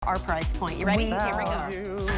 our price point. You ready? Here we go.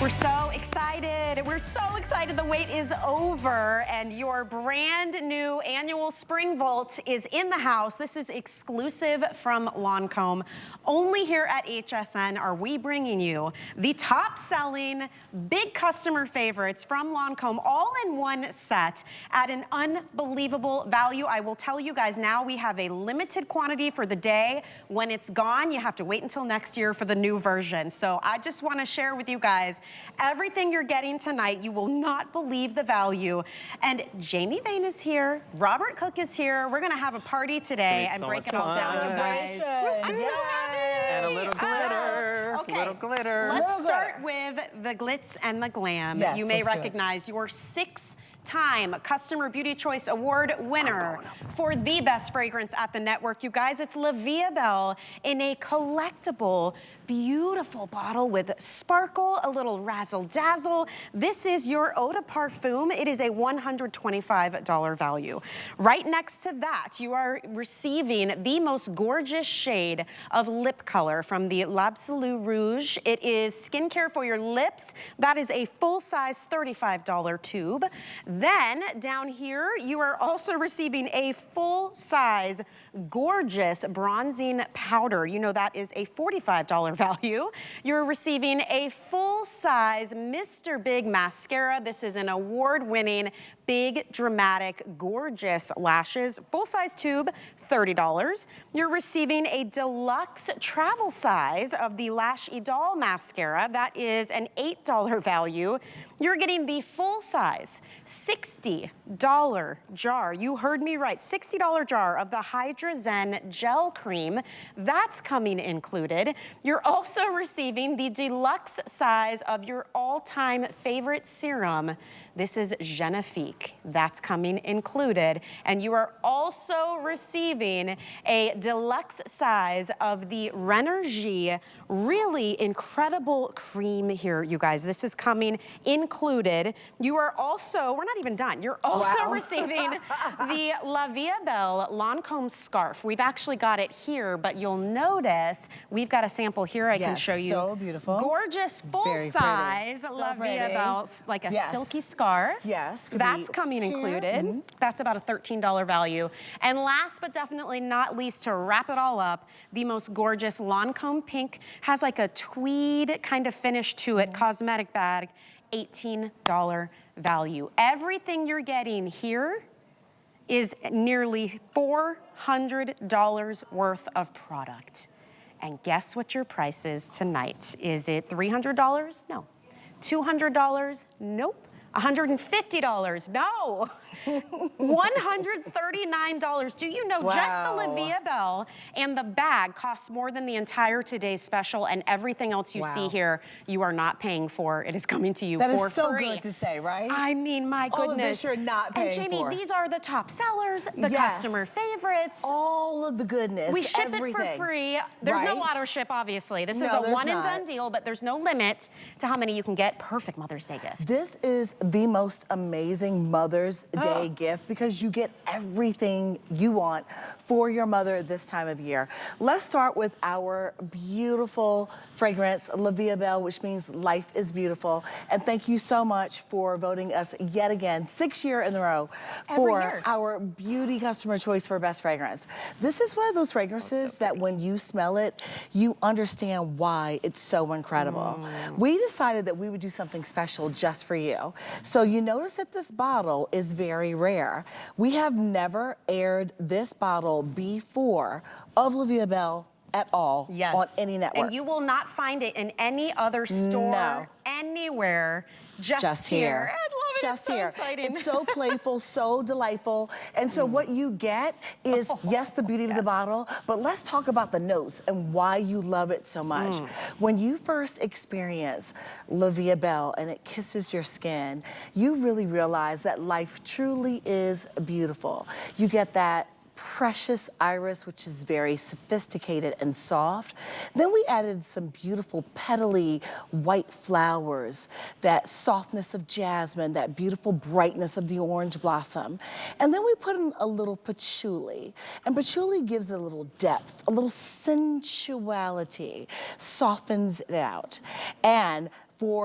We're so excited. We're so excited. The wait is over and your brand new annual Spring Vault is in the house. This is exclusive from Lancome. Only here at HSN are we bringing you the top selling big customer favorites from Lancome all in one set at an unbelievable value. I will tell you guys now, we have a limited quantity for the day. When it's gone, you have to wait until next year for the new version. So I just want to share with you guys everything you're getting tonight. You will not believe the value. And Jamie Vane is here. Robert Cook is here. We're going to have a party today and break it all down, you guys. I'm so happy. And a little glitter. Okay. Little glitter. Let's start with the glitz and the glam. Yes, you may recognize your six-time Customer Beauty Choice Award winner for the best fragrance at the network. You guys, it's La Vie Belle in a collectible, beautiful bottle with sparkle, a little razzle dazzle. This is your eau de parfum. It is a $125 value. Right next to that, you are receiving the most gorgeous shade of lip color from the L'Absolu Rouge. It is skincare for your lips. That is a full-size $35 tube. Then down here, you are also receiving a full-size, gorgeous bronzing powder. You know that is a $45 value. You're receiving a full-size Mr. Big mascara. This is an award-winning, big, dramatic, gorgeous lashes. Full-size tube, $30. You're receiving a deluxe travel size of the Lash Idol mascara. That is an $8 value. You're getting the full-size $60 jar. You heard me right, $60 jar of the Hydra Zen gel cream. That's coming included. You're also receiving the deluxe size of your all-time favorite serum. This is Genifique. That's coming included. And you are also receiving a deluxe size of the Renergie, really incredible cream here, you guys. This is coming included. You are also, we're not even done. You're also receiving the La Vie Belle Lancome scarf. We've actually got it here, but you'll notice we've got a sample here I can show you. So beautiful. Gorgeous full-size La Vie Belle, like a silky scarf. Yes. That's coming included. That's about a $13 value. And last but definitely not least, to wrap it all up, the most gorgeous Lancome pink, has like a tweed kind of finish to it, cosmetic bag, $18 value. Everything you're getting here is nearly $400 worth of product. And guess what your price is tonight? Is it $300? No. $200? Nope. $150? No. $139. Do you know just the La Vie Belle and the bag costs more than the entire today's special, and everything else you see here you are not paying for. It is coming to you for free. That is so good to say, right? I mean, my goodness. All of this you're not paying for. And Jamie, these are the top sellers, the customer favorites. All of the goodness, we ship it for free. There's no auto ship, obviously. This is a one and done deal, but there's no limit to how many you can get. Perfect Mother's Day gift. This is the most amazing Mother's Day gift because you get everything you want for your mother this time of year. Let's start with our beautiful fragrance, La Vie Belle, which means life is beautiful. And thank you so much for voting us yet again, 6th year in a row, for our beauty customer choice for best fragrance. This is one of those fragrances that when you smell it, you understand why it's so incredible. We decided that we would do something special just for you. So you notice that this bottle is very rare. We have never aired this bottle before of La Vie Belle at all on any network. And you will not find it in any other store, anywhere, just here. I love it. Just it's here. So exciting. It's so playful, so delightful. And so what you get is, yes, the beauty of the bottle, but let's talk about the notes and why you love it so much. When you first experience La Vie Belle and it kisses your skin, you really realize that life truly is beautiful. You get that precious iris, which is very sophisticated and soft. Then we added some beautiful petally white flowers, that softness of jasmine, that beautiful brightness of the orange blossom. And then we put in a little patchouli. And patchouli gives it a little depth, a little sensuality, softens it out. And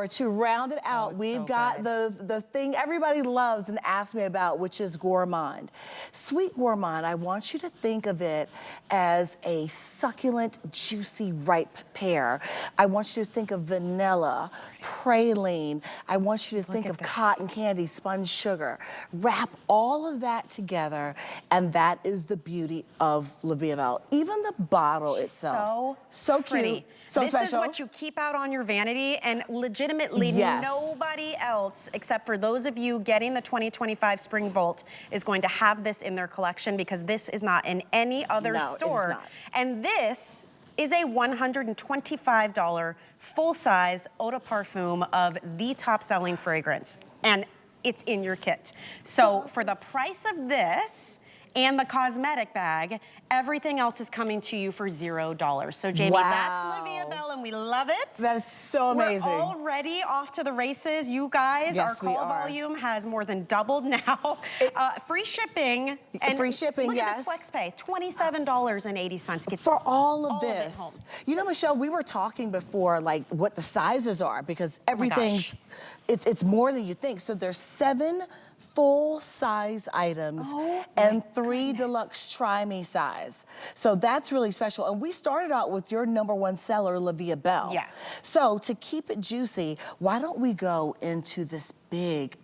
to round it out, we've so got the thing everybody loves and asks me about, which is gourmand. Sweet gourmand, I want you to think of it as a succulent, juicy, ripe pear. I want you to think of vanilla, praline. I want you to think of cotton candy, spun sugar. Wrap all of that together, and that is the beauty of La Vie Belle. Even the bottle itself. So pretty. Cute. So this special. This is what you keep out on your vanity, and legitimately nobody else, except for those of you getting the 2025 Spring Volt, is going to have this in their collection, because this is not in any other store. It is not. And this is a $125 full-size eau de parfum of the top-selling fragrance, and it's in your kit. So for the price of this and the cosmetic bag, everything else is coming to you for $0. So Jamie, that's La Vie Belle, and we love it. That is so amazing. We're already off to the races, you guys. Yes, our call volume has more than doubled now. Free shipping. And free shipping, look yes. at this FlexPay, $27.80 gets for all of all this. Of it home. You know, Michelle, we were talking before, like, what the sizes are, because everything's, it's more than you think. So there's 7 full-size items and 3 deluxe try-me size. So that's really special. And we started out with your #1 seller, La Vie Belle. Yes. So to keep it juicy, why don't we go into this big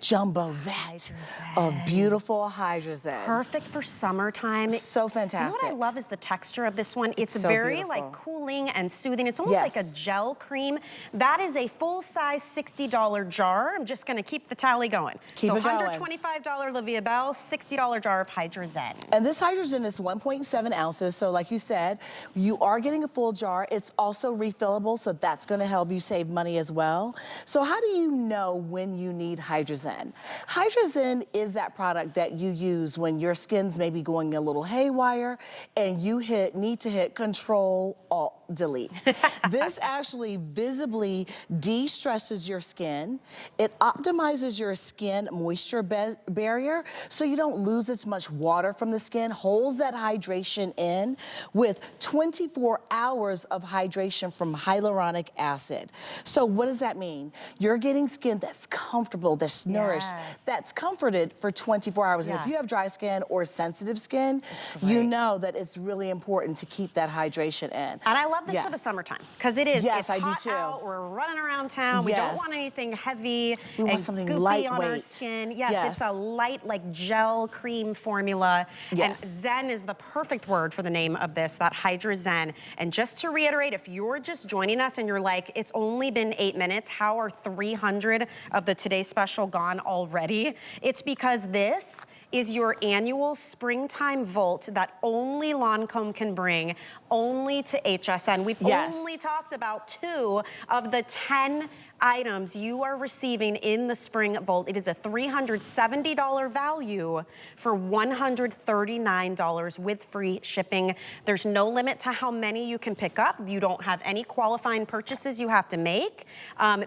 jumbo vat of beautiful hydrazine. Perfect for summertime. So fantastic. You know what I love is the texture of this one. It's so very beautiful. like cooling and soothing. It's almost like a gel cream. That is a full-size $60 jar. I'm just gonna keep the tally going. Keep it going. $125 La Vie Belle, $60 jar of hydrazine. And this hydrazine is 1.7 ounces. So like you said, you are getting a full jar. It's also refillable, so that's gonna help you save money as well. So how do you know when you need hydrazine? Hydrazine is that product that you use when your skin's maybe going a little haywire and you need to hit Control Alt Delete. This actually visibly de-stresses your skin. It optimizes your skin moisture barrier so you don't lose as much water from the skin, holds that hydration in with 24 hours of hydration from hyaluronic acid. So what does that mean? You're getting skin that's comfortable, that's nourished, that's comforted for 24 hours. And if you have dry skin or sensitive skin, you know that it's really important to keep that hydration in. And I love this for the summertime, because it is. Yes, it's I do hot too. out, we're running around town. We don't want anything heavy and something goopy lightweight on our skin. Yes, it's a light, like gel cream formula. And Zen is the perfect word for the name of this, that HydroZen. And just to reiterate, if you're just joining us and you're like, it's only been 8 minutes, how are 300 of the Today's Special gone already? It's because this is your annual springtime Volt that only Lancome can bring, only to HSN. We've only talked about 2 of the 10 items you are receiving in the Spring Volt. It is a $370 value for $139 with free shipping. There's no limit to how many you can pick up. You don't have any qualifying purchases you have to make.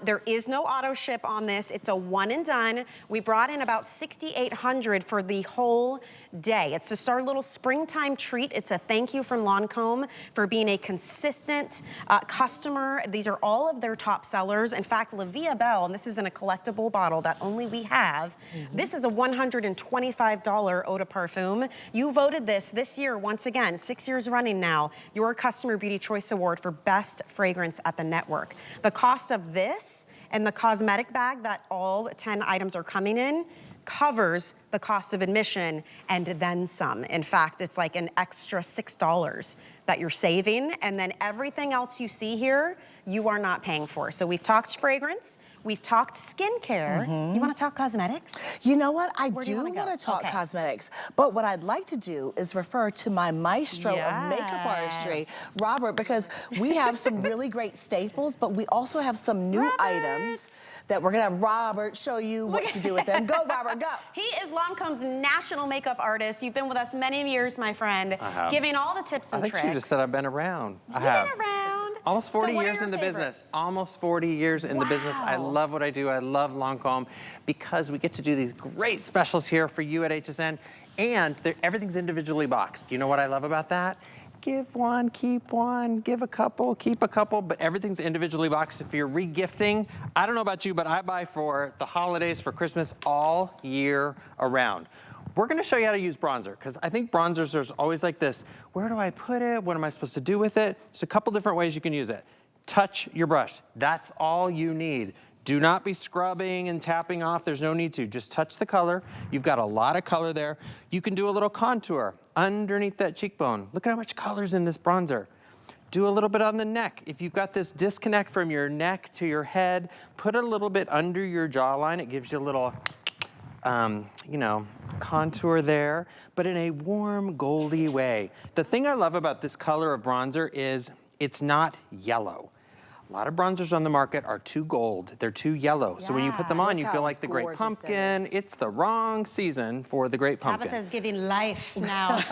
There is no auto ship on this. It's a one and done. We brought in about 6,800 for the whole day. It's just our little springtime treat. It's a thank you from Lancome for being a consistent customer. These are all of their top sellers. In fact, La Vie Belle, and this is in a collectible bottle that only we have, this is a $125 eau de parfum. You voted this year, once again, 6 years running now, your Customer Beauty Choice Award for Best Fragrance at the network. The cost of this and the cosmetic bag that all 10 items are coming in covers the cost of admission and then some. In fact, it's like an extra $6 that you're saving, and then everything else you see here, you are not paying for. So we've talked fragrance, we've talked skincare. You wanna talk cosmetics? You know what? I Where do you do wanna go? want to talk Okay. cosmetics, but what I'd like to do is refer to my maestro of makeup artistry, Robert, because we have some really great staples, but we also have some new items that we're gonna have Robert show you what to do with them. Go, Robert, go. He is Lancome's national makeup artist. You've been with us many years, my friend, I have. giving all the tips and I think tricks. she just said I've been around. I You've have. been around. Almost 40 So what are years your in the business. favorites? Almost 40 years in the business. I Wow. love what I do. I love Lancome because we get to do these great specials here for you at HSN, and everything's individually boxed. You know what I love about that? Give one, keep one, give a couple, keep a couple, but everything's individually boxed. If you're re-gifting, I don't know about you, but I buy for the holidays, for Christmas, all year around. We're gonna show you how to use bronzer, because I think bronzers are always like this. Where do I put it? What am I supposed to do with it? There's a couple different ways you can use it. Touch your brush. That's all you need. Do not be scrubbing and tapping off. There's no need to. Just touch the color. You've got a lot of color there. You can do a little contour underneath that cheekbone. Look at how much color's in this bronzer. Do a little bit on the neck. If you've got this disconnect from your neck to your head, put a little bit under your jawline. It gives you a little, you know, contour there, but in a warm, goldy way. The thing I love about this color of bronzer is it's not yellow. A lot of bronzers on the market are too gold. They're too yellow. So when you put them on, you feel like the Great Pumpkin. It's the wrong season for the Great Pumpkin. Tabitha's giving life now.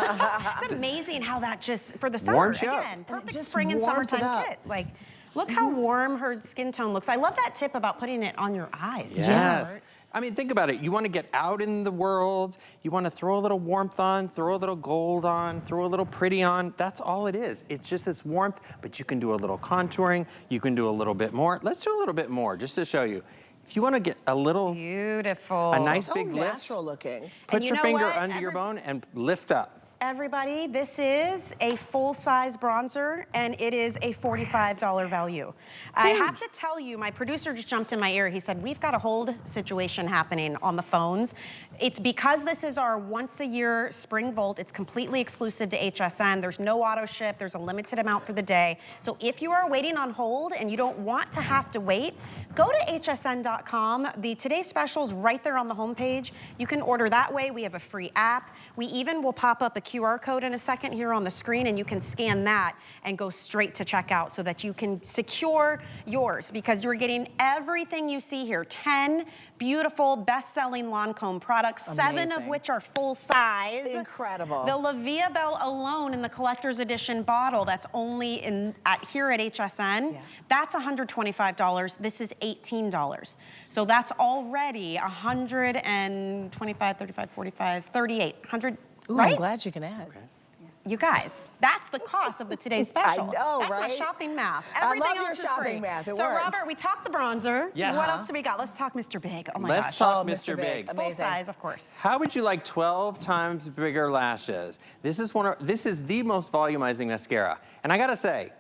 It's amazing how that just, for the summer, Warms you up. again, perfect just spring and warms it summertime up. kit. Like, look how warm her skin tone looks. I love that tip about putting it on your eyes. Yes. I mean, think about it. You want to get out in the world. You want to throw a little warmth on, throw a little gold on, throw a little pretty on. That's all it is. It's just this warmth, but you can do a little contouring. You can do a little bit more. Let's do a little bit more just to show you. If you want to get a little, Beautiful. a nice So big lift, natural looking. put you your know finger what? under your bone and lift up. Everybody, this is a full-size bronzer, and it is a $45 value. I have to tell you, my producer just jumped in my ear. He said, we've got a hold situation happening on the phones. It's because this is our once-a-year spring Volt. It's completely exclusive to HSN. There's no auto ship. There's a limited amount for the day. So if you are waiting on hold and you don't want to have to wait, go to hsn.com. The today's special's right there on the homepage. You can order that way. We have a free app. We even will pop up a QR code in a second here on the screen, and you can scan that and go straight to checkout so that you can secure yours, because you're getting everything you see here. 10 beautiful, best-selling Lancome products, 7 of which are full size. Incredible. The La Via Belle alone in the collector's edition bottle that's only here at HSN, that's $125. This is $18. So that's already 125, 35, 45, 38, 100, Ooh, right? I'm glad you can add. You guys, that's the cost of the today's special. I know, that's right? my shopping math. I Everything love your else is shopping free. math. It so works. Robert, we talked the bronzer. Yes. What else do we got? Let's talk Mr. Big. Oh my gosh. Let's talk Oh, Mr. Big. Full Amazing. size, of course. How would you like 12 times bigger lashes? This is the most volumizing mascara. And I gotta say,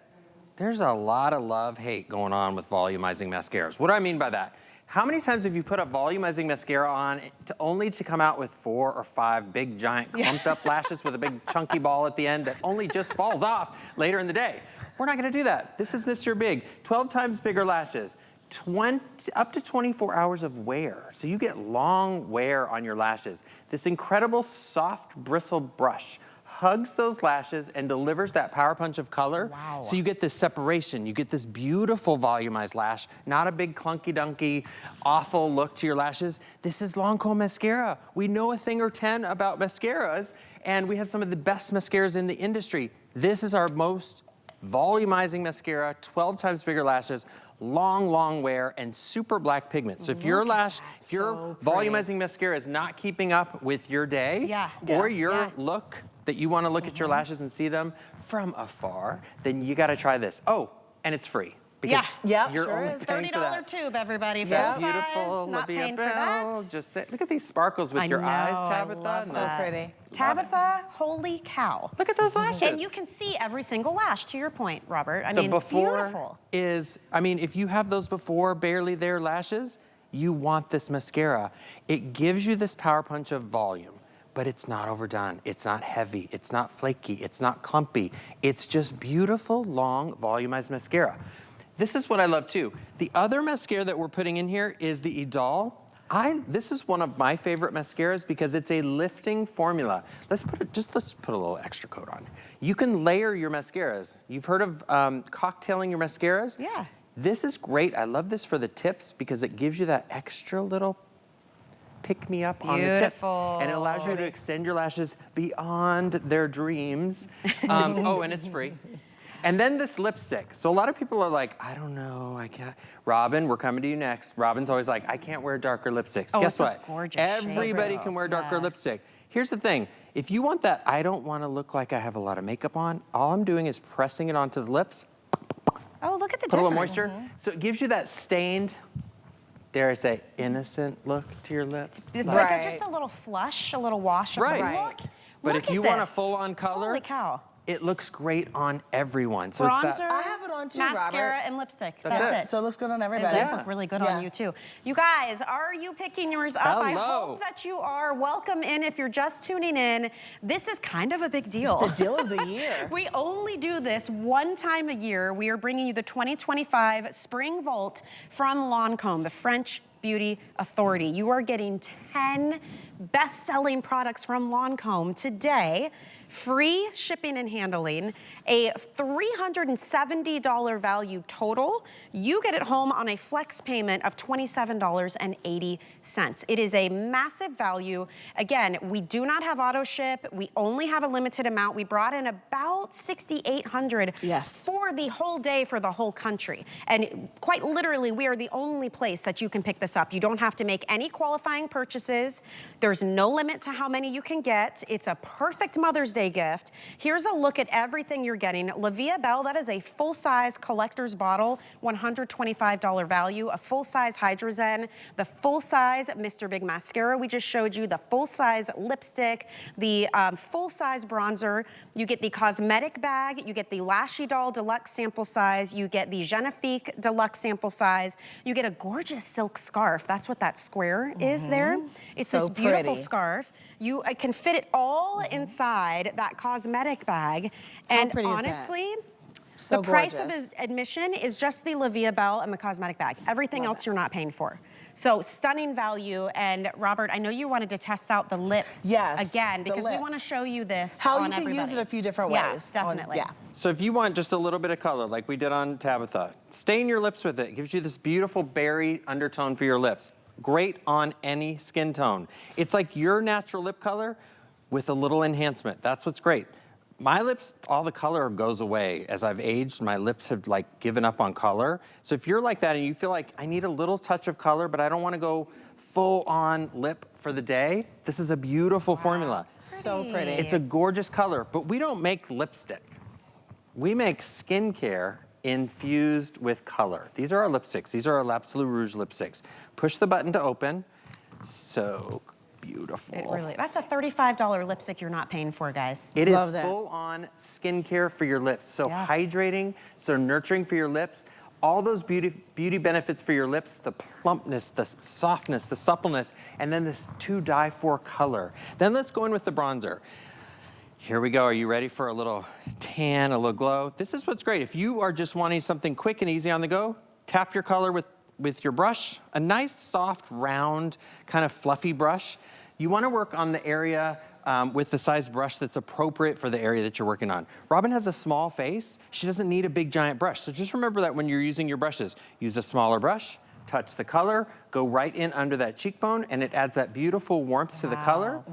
there's a lot of love-hate going on with volumizing mascaras. What do I mean by that? How many times have you put a volumizing mascara on only to come out with 4 or 5 big, giant, clumped up lashes with a big chunky ball at the end that only just falls off later in the day? We're not gonna do that. This is Mr. Big. 12 times bigger lashes. Up to 24 hours of wear. So you get long wear on your lashes. This incredible soft bristle brush hugs those lashes and delivers that power punch of color. Wow. So you get this separation, you get this beautiful volumized lash, not a big clunky dunky, awful look to your lashes. This is Lancome mascara. We know a thing or 10 about mascaras, and we have some of the best mascaras in the industry. This is our most volumizing mascara, 12 times bigger lashes, long, long wear, and super black pigment. So if your volumizing mascara is not keeping up with your day or your look, that you want to look at your lashes and see them from afar, then you got to try this. Oh, and it's free. Because you're sure only is. paying for that. $30 tube, everybody. Full That's size, beautiful, not Olivia paying for Bell. that. Just say, look at these sparkles with your eyes, Tabitha. love And that. So pretty. Tabitha, holy cow. Look at those lashes. And you can see every single lash, to your point, Robert. I The mean, before beautiful. is, I mean, if you have those before barely there lashes, you want this mascara. It gives you this power punch of volume, but it's not overdone. It's not heavy. It's not flaky. It's not clumpy. It's just beautiful, long, volumized mascara. This is what I love too. The other mascara that we're putting in here is the Idol. This is one of my favorite mascaras because it's a lifting formula. Let's put a little extra coat on. You can layer your mascaras. You've heard of cocktailing your mascaras? Yeah. This is great. I love this for the tips because it gives you that extra little pick me up on the tips. And it allows you to extend your lashes beyond their dreams. Oh, and it's free. And then this lipstick. So a lot of people are like, I don't know, I can't. Robin, we're coming to you next. Robin's always like, I can't wear darker lipsticks. Oh, Guess what? Gorgeous Everybody shade. can wear darker lipstick. Here's the thing. If you want that, I don't want to look like I have a lot of makeup on, all I'm doing is pressing it onto the lips. Oh, look at the Put a little difference. moisture. So it gives you that stained, dare I say, innocent look to your lips. It's like just a little flush, a little wash of the look. But Look if you at want a this. full-on color, Holy cow. it looks great on everyone. So Bronzer, it's that. I have it on too, mascara, Robert. and lipstick. That's That's it. it. So it looks good on It everybody. does look really good on you too. You guys, are you picking yours up? I Hello. hope that you are. Welcome in if you're just tuning in. This is kind of a big deal. It's the deal of the year. We only do this one time a year. We are bringing you the 2025 Spring Vault from Lancome, the French Beauty Authority. You are getting 10 best-selling products from Lancome today. Free shipping and handling, a $370 value total. You get it home on a flex payment of $27.80. It is a massive value. Again, we do not have auto ship. We only have a limited amount. We brought in about 6,800 for the whole day for the whole country. And quite literally, we are the only place that you can pick this up. You don't have to make any qualifying purchases. There's no limit to how many you can get. It's a perfect Mother's Day gift. Here's a look at everything you're getting. La Vie Belle, that is a full-size collector's bottle, $125 value, a full-size Hydrozen, the full-size Mr. Big mascara we just showed you, the full-size lipstick, the full-size bronzer. You get the cosmetic bag, you get the Lashy Doll Deluxe sample size, you get the Genifique Deluxe sample size, you get a gorgeous silk scarf. That's what that square is there. It's So this beautiful pretty. scarf. You can fit it all inside that cosmetic bag. And pretty is that? honestly, So the price gorgeous. of admission is just the La Vie Belle and the cosmetic bag. Everything else you're not paying for. So stunning value. And Robert, I know you wanted to test out the lip again because we want to show you this How on you can everybody. use it a few different Yeah, ways. definitely. So if you want just a little bit of color, like we did on Tabitha, stain your lips with it. It gives you this beautiful berry undertone for your lips. Great on any skin tone. It's like your natural lip color with a little enhancement. That's what's great. My lips, all the color goes away. As I've aged, my lips have like given up on color. So if you're like that and you feel like I need a little touch of color, but I don't want to go full on lip for the day, this is a beautiful formula. So pretty. It's a gorgeous color, but we don't make lipstick. We make skincare infused with color. These are our lipsticks. These are our L'Absolu Rouge lipsticks. Push the button to open. So beautiful. It really, that's a $35 lipstick you're not paying for, guys. It is full-on skincare for your lips. So hydrating, so nurturing for your lips. All those beauty benefits for your lips, the plumpness, the softness, the suppleness, and then this to die for color. Then let's go in with the bronzer. Here we go. Are you ready for a little tan, a little glow? This is what's great. If you are just wanting something quick and easy on the go, tap your color with your brush, a nice, soft, round, kind of fluffy brush. You want to work on the area with the size brush that's appropriate for the area that you're working on. Robin has a small face. She doesn't need a big, giant brush. So just remember that when you're using your brushes. Use a smaller brush, touch the color, go right in under that cheekbone, and it adds that beautiful warmth to the color.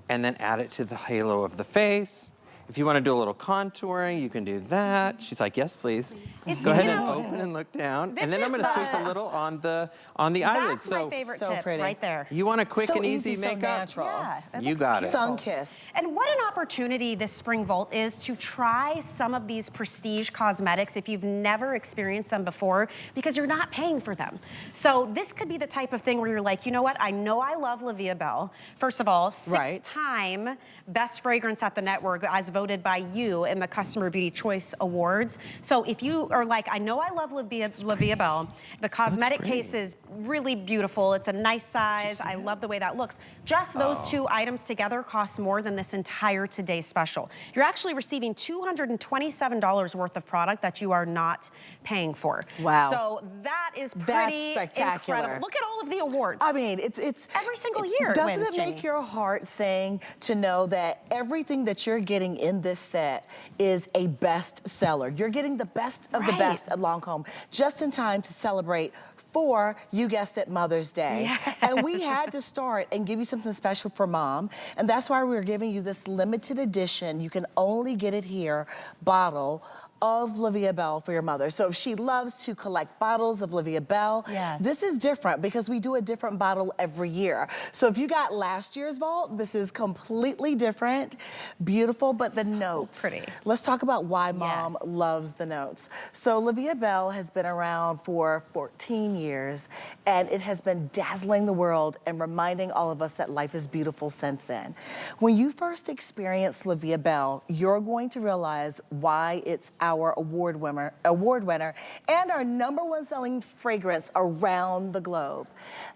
And then add it to the halo of the face. If you want to do a little contouring, you can do that. She's like, yes, please. Go ahead and open and look down. And then I'm going to sweep a little on the eyelids. That's my favorite tip right there. You want a quick and easy so makeup? natural. Yeah, You got it. Sun-kissed. And what an opportunity this Spring Vault is to try some of these prestige cosmetics if you've never experienced them before, because you're not paying for them. So this could be the type of thing where you're like, you know what? I know I love La Vie Belle. First of all, 6-time best fragrance at the network as voted voted by you in the Customer Beauty Choice Awards. So if you are like, I know I love Livia Bell, the cosmetic case is really beautiful. It's a nice size. I love the way that looks. Just those two items together cost more than this entire Today Special. You're actually receiving $227 worth of product that you are not paying for. Wow. So that is pretty spectacular. incredible. Look at all of the awards. I mean, it's every single year. Doesn't it make your heart sing to know that everything that you're getting in this set is a best seller? You're getting the best of the best at Lancome just in time to celebrate for, you guessed it, Mother's Day. Yes. And we had to start and give you something special for Mom. And that's why we're giving you this limited edition, you can only get it here, bottle of Livia Bell for your mother. So if she loves to collect bottles of Livia Bell, this is different because we do a different bottle every year. So if you got last year's vault, this is completely different, beautiful, but the notes. Pretty. Let's talk about why Mom loves the notes. So Livia Bell has been around for 14 years, and it has been dazzling the world and reminding all of us that life is beautiful since then. When you first experience Livia Bell, you're going to realize why it's our award winner and our #1 selling fragrance around the globe.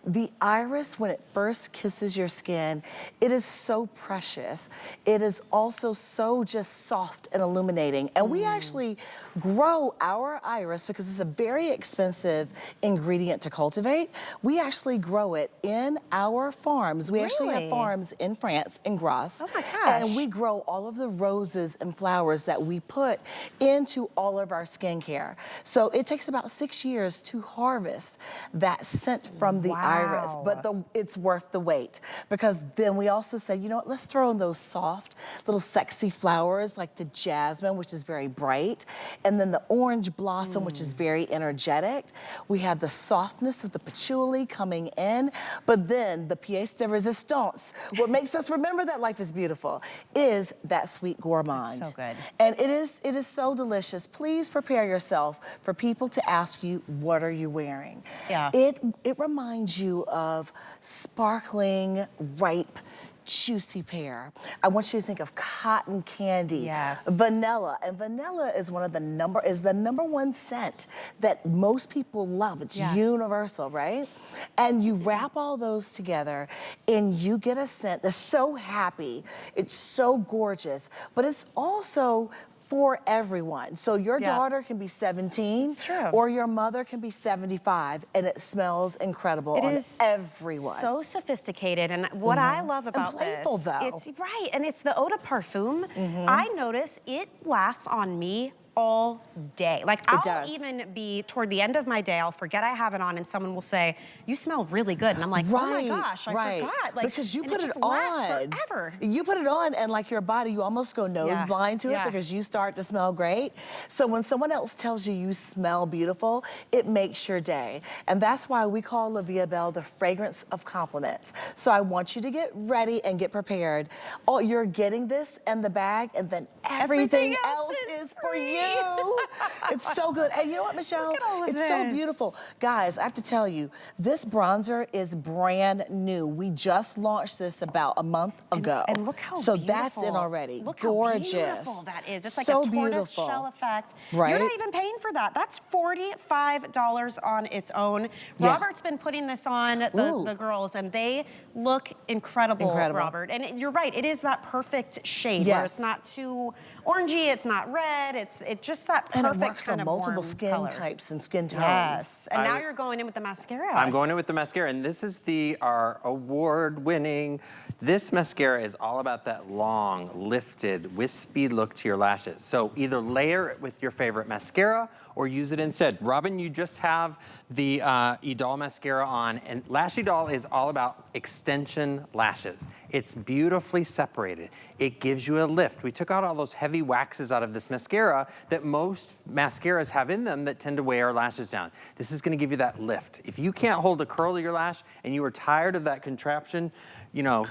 The iris, when it first kisses your skin, it is so precious. It is also so just soft and illuminating. And we actually grow our iris because it's a very expensive ingredient to cultivate. We actually grow it in our farms. We actually have farms in France, in Grasse. Oh my gosh. And we grow all of the roses and flowers that we put into all of our skincare. So it takes about 6 years to harvest that scent from the iris, but it's worth the wait, because then we also say, you know what, let's throw in those soft, little sexy flowers like the jasmine, which is very bright, and then the orange blossom, which is very energetic. We have the softness of the patchouli coming in, but then the pièce de résistance, what makes us remember that life is beautiful, is that sweet gourmand. It's so good. And it is so delicious. Please prepare yourself for people to ask you, what are you wearing? Yeah. It reminds you of sparkling, ripe, juicy pear. I want you to think of cotton candy, vanilla, and vanilla is the #1 scent that most people love. It's universal, right? And you wrap all those together and you get a scent that's so happy, it's so gorgeous, but it's also for everyone. So your daughter can be 17 or your mother can be 75 and it smells incredible on everyone. So sophisticated, and what I love about and playful, this, though. it's and it's the eau de parfum. I notice it lasts on me all day. Like I'll even be toward the end of my day, I'll forget I have it on and someone will say, you smell really good. And I'm like, oh my gosh, I forgot. Like, because you put it it lasts on. forever. You put it on and like your body, you almost go nose blind to it because you start to smell great. So when someone else tells you you smell beautiful, it makes your day. And that's why we call Livia Bell the fragrance of compliments. So I want you to get ready and get prepared. Oh, you're getting this in the bag and then everything else is for you. It's so good. And you know what, Michelle? It's so beautiful. Guys, I have to tell you, this bronzer is brand new. We just launched this about a month ago. And look how so beautiful. That's in already. Look gorgeous. How beautiful that is. It's like so a tortoise beautiful. shell effect. Right? You're not even paying for that. That's $45 on its own. Robert's been putting this on the girls, and they look incredible, Robert. And you're right, it is that perfect shade where it's not too orangey, it's not red, it's just that perfect and it works kind on of multiple warm skin color. types and skin tones. Yes, and now you're going in with the mascara. I'm going in with the mascara, and this is our award-winning. This mascara is all about that long, lifted, wispy look to your lashes. So either layer it with your favorite mascara or use it instead. Robin, you just have the Idol mascara on, and Lash Idol is all about extension lashes. It's beautifully separated. It gives you a lift. We took out all those heavy waxes out of this mascara that most mascaras have in them that tend to weigh our lashes down. This is gonna give you that lift. If you can't hold a curl to your lash and you are tired of that contraption, you know,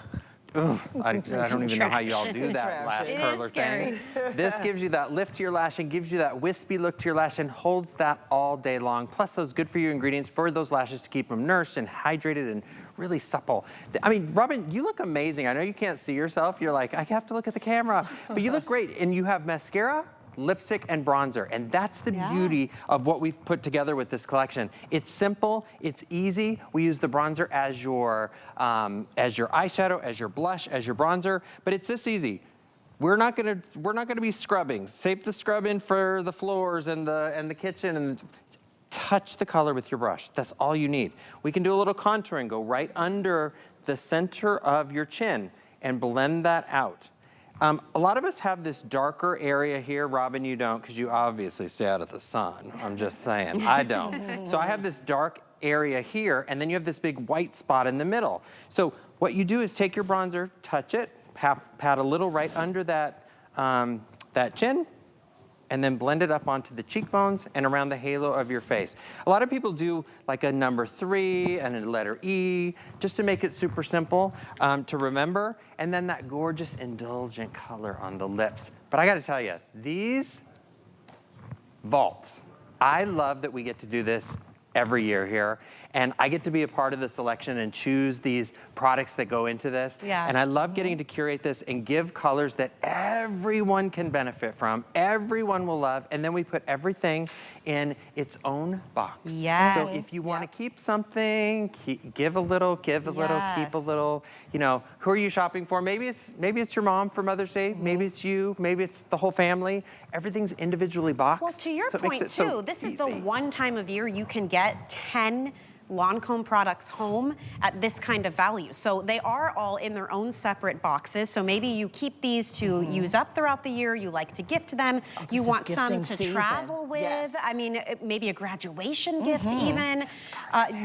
I don't even know how you all do that lash It curler is scary. thing. This gives you that lift to your lash and gives you that wispy look to your lash and holds that all day long. Plus those good for you ingredients for those lashes to keep them nourished and hydrated and really supple. I mean, Robin, you look amazing. I know you can't see yourself. You're like, I have to look at the camera, but you look great. And you have mascara, lipstick, and bronzer. And that's the beauty of what we've put together with this collection. It's simple, it's easy. We use the bronzer as your eyeshadow, as your blush, as your bronzer, but it's this easy. We're not gonna be scrubbing. Save the scrub in for the floors and the kitchen, and touch the color with your brush. That's all you need. We can do a little contouring, go right under the center of your chin and blend that out. A lot of us have this darker area here. Robin, you don't, because you obviously stay out of the sun. I'm just saying, I don't. So I have this dark area here, and then you have this big white spot in the middle. So what you do is take your bronzer, touch it, pat a little right under that, that chin, and then blend it up onto the cheekbones and around the halo of your face. A lot of people do like a number 3 and a letter E, just to make it super simple to remember. And then that gorgeous indulgent color on the lips. But I gotta tell you, these vaults, I love that we get to do this every year here. And I get to be a part of the selection and choose these products that go into this. Yeah. And I love getting to curate this and give colors that everyone can benefit from, everyone will love, and then we put everything in its own box. Yes. So if you want to keep something, give a little, keep a little. You know, who are you shopping for? Maybe it's your mom for Mother's Day, maybe it's you, maybe it's the whole family. Everything's individually boxed. Well, to your so it makes point it so too, this is the easy. one time of year you can get 10 Lancome products home at this kind of value. So they are all in their own separate boxes. So maybe you keep these to use up throughout the year. You like to gift them. You want some to travel with. Yes. I mean, maybe a graduation gift even.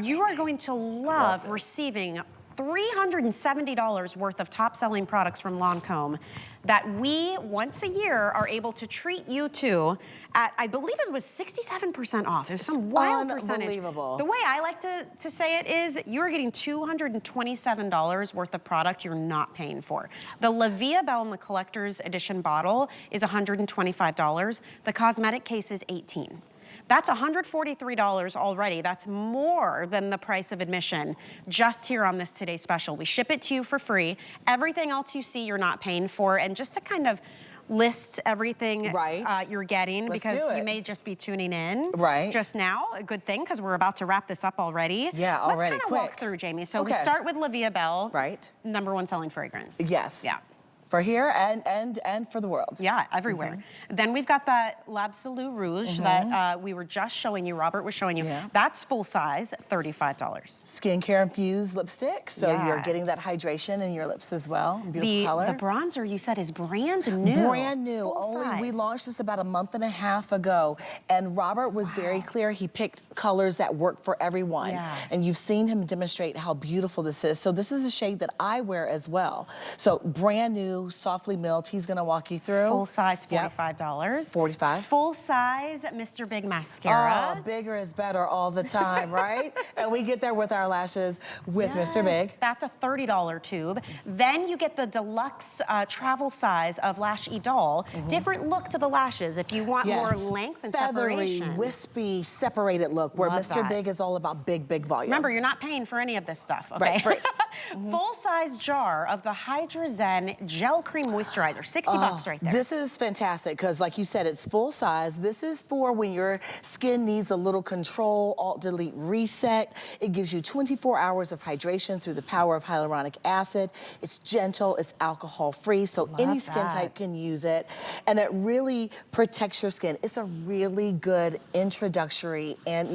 You are going to love receiving $370 worth of top-selling products from Lancome that we, once a year, are able to treat you to at, I believe it was 67% off. There's some wild percentage. Unbelievable. The way I like to say it is you're getting $227 worth of product you're not paying for. The La Vie Belle in the Collector's Edition bottle is $125. The cosmetic case is $18. That's $143 already. That's more than the price of admission just here on this Today Special. We ship it to you for free. Everything else you see, you're not paying for. And just to kind of list everything you're getting, because you may just be tuning in just now. A good thing, because we're about to wrap this up already. Yeah, already. Let's kind of walk through, Jamie. So we start with La Vie Belle. #1 selling fragrance. Yes. Yeah. For here and for the world. Yeah, everywhere. Then we've got that L'Absolu Rouge that we were just showing you, Robert was showing you. That's full size, $35. Skincare infused lipstick, so you're getting that hydration in your lips as well. Beautiful color. The bronzer you said is brand new. Brand new. Full size. We launched this about a month and a half ago, and Robert was very clear. He picked colors that work for everyone. And you've seen him demonstrate how beautiful this is. So this is a shade that I wear as well. So brand new, softly milled. He's going to walk you through. Full size, $45. $45. Full size Mr. Big mascara. Oh, bigger is better all the time, right? And we get there with our lashes with Mr. Big. That's a $30 tube. Then you get the deluxe travel size of Lash Idol. Different look to the lashes if you want more length and feathery, separation. wispy, separated look, where Love Mr. that. Big is all about big, big volume. Remember, you're not paying for any of this stuff, okay? Full-size jar of the Hydra Zen Gel Cream Moisturizer, $60 right there. This is fantastic because, like you said, it's full size. This is for when your skin needs a little control, Alt-Delete Reset. It gives you 24 hours of hydration through the power of hyaluronic acid. It's gentle, it's alcohol-free, so any skin type can use it. And it really protects your skin. It's a really good introductory and,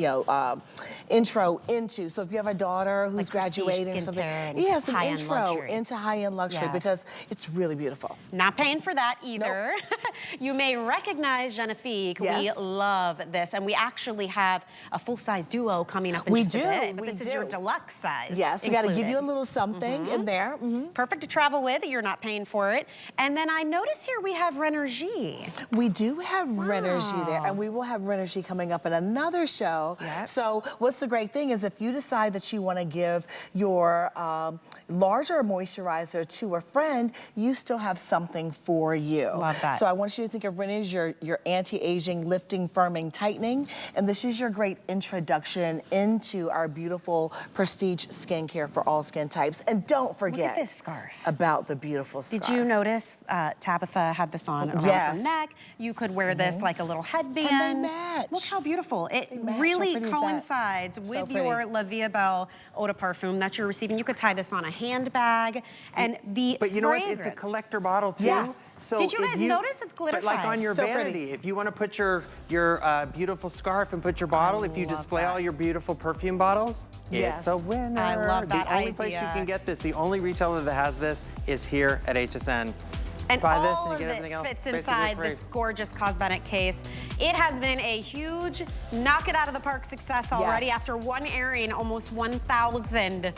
intro into. So if you have a daughter who's graduating or something, yes, an intro into high-end luxury because it's really beautiful. Not paying for that either. You may recognize Genifique. We love this. And we actually have a full-size duo coming up in just a bit. But this is your deluxe size. Yes, we got to give you a little something in there. Perfect to travel with. You're not paying for it. And then I notice here we have Renergie. We do have Renergie there, and we will have Renergie coming up in another show. So what's the great thing is if you decide that you want to give your larger moisturizer to a friend, you still have something for you. Love that. So I want you to think of Ren as your anti-aging, lifting, firming, tightening, and this is your great introduction into our beautiful prestige skincare for all skin types. And don't forget this scarf. about the beautiful scarf. Did you notice Tabitha had this on around Yes. her neck? You could wear this like a little headband. And they match. Look how beautiful. It match. How really pretty is that? coincides with pretty. your La Vie Belle Eau de Parfum that you're receiving. You could tie this on a handbag and the But you know what? It's a fragrance. collector bottle too. Yes. So Did you if guys notice it's But like on your So vanity, pretty. if you want to put your beautiful scarf and put your bottle, if you love display that. all your beautiful perfume bottles, Yes. it's a winner. I love that The only place you idea. can get this, the only retailer that has this is here at HSN. And Buy this all and of you get it everything else fits basically inside free. this gorgeous cosmetic case. It has been a huge knock it out of the park success already. Yes. After one airing, almost 1,000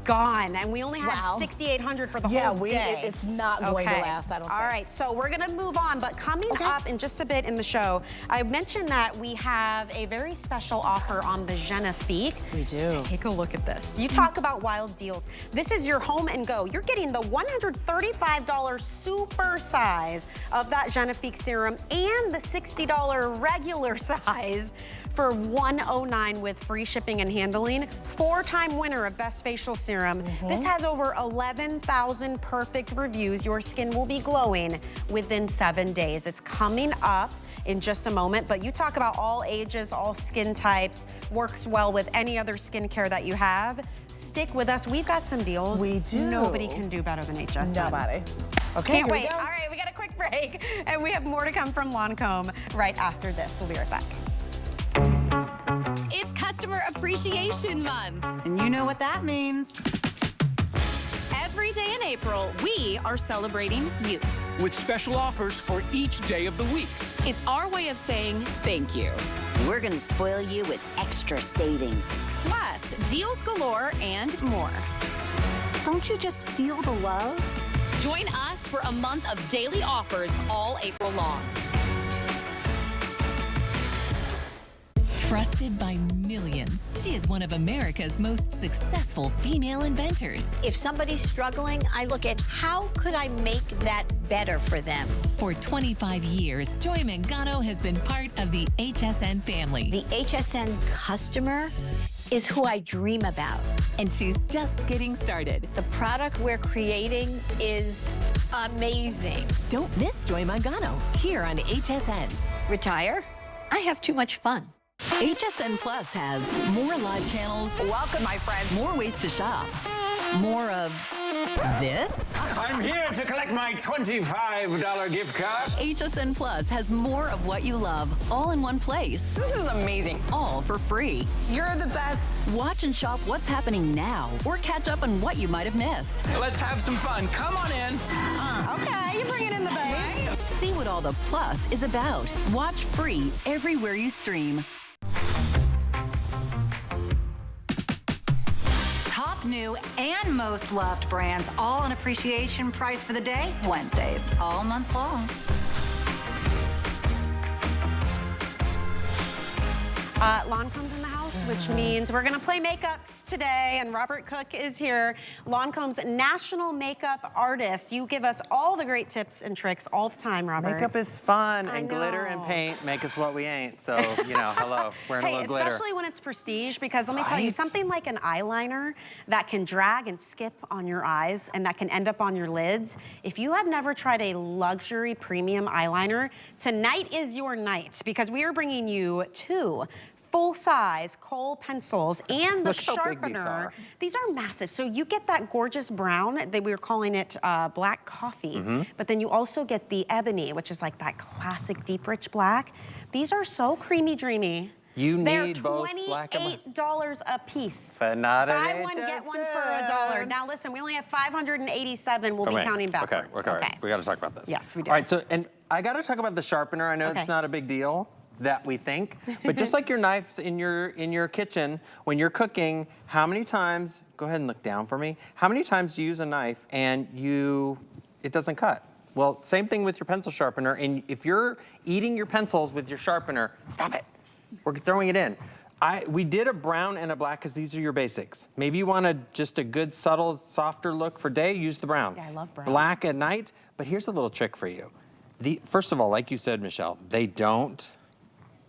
gone, and we only had Wow. 6,800 for the Yeah, whole day. it's not going to last, I don't think. All right, so we're gonna move on, but coming up in just a bit in the show, I mentioned that we have a very special offer on the Genifique. We do. Take a look at this. You talk about wild deals. This is your home and go. You're getting the $135 super size of that Genifique serum and the $60 regular size for $109 with free shipping and handling. 4-time winner of Best Facial Serum. This has over 11,000 perfect reviews. Your skin will be glowing within 7 days. It's coming up in just a moment, but you talk about all ages, all skin types, works well with any other skincare that you have. Stick with us. We've got some deals. We do. Nobody can do better than HSN. Nobody. Okay, Can't here we wait. go. All right, we got a quick break, and we have more to come from Lancome right after this. We'll be right back. It's Customer Appreciation Month. And you know what that means. Every day in April, we are celebrating you. with special offers for each day of the week. It's our way of saying thank you. We're gonna spoil you with extra savings. Plus, deals galore and more. Don't you just feel the love? Join us for a month of daily offers all April long. Trusted by millions, she is one of America's most successful female inventors. If somebody's struggling, I look at how could I make that better for them. For 25 years, Joy Mangano has been part of the HSN family. The HSN customer is who I dream about. And she's just getting started. The product we're creating is amazing. Don't miss Joy Mangano here on HSN. Retire? I have too much fun. HSN Plus has more live channels. Welcome, my friends. More ways to shop. More of this. I'm here to collect my $25 gift card. HSN Plus has more of what you love, all in one place. This is amazing. All for free. You're the best. Watch and shop what's happening now, or catch up on what you might have missed. Let's have some fun. Come on in. Okay, you bring it in the base. See what all the Plus is about. Watch free everywhere you stream. Top new and most loved brands, all on appreciation price for the day, Wednesdays, all month long. Lancome's in the house, which means we're gonna play makeups today, and Robert Cook is here, Lancome's national makeup artist. You give us all the great tips and tricks all the time, Robert. Makeup is fun, I and glitter and know. paint make us what we ain't. So, you know, hello, wearing a Hey, little glitter. especially when it's prestige, because let me tell you, Right. something like an eyeliner that can drag and skip on your eyes and that can end up on your lids. If you have never tried a luxury premium eyeliner, tonight is your night, because we are bringing you 2 full-size kohl pencils and the Look how big these sharpener. are. These are massive. So you get that gorgeous brown, that we were calling it black coffee, but then you also get the ebony, which is like that classic deep rich black. These are so creamy dreamy. You They're need both black and $28 a piece. But not at Buy one, get one for $1. Now listen, we only have 587. We'll be counting backwards. Okay. We got to talk about this. Yes, we do. All right, so, and I got to talk about the sharpener. I know Okay. it's not a big deal that we think, but just like your knives in your kitchen, when you're cooking, how many times, go ahead and look down for me, how many times do you use a knife and it doesn't cut? Well, same thing with your pencil sharpener, and if you're eating your pencils with your sharpener, stop it. We're throwing it in. We did a brown and a black because these are your basics. Maybe you want just a good, subtle, softer look for day, use the brown. Yeah, I love brown. Black at night, but here's a little trick for you. First of all, like you said, Michelle, they don't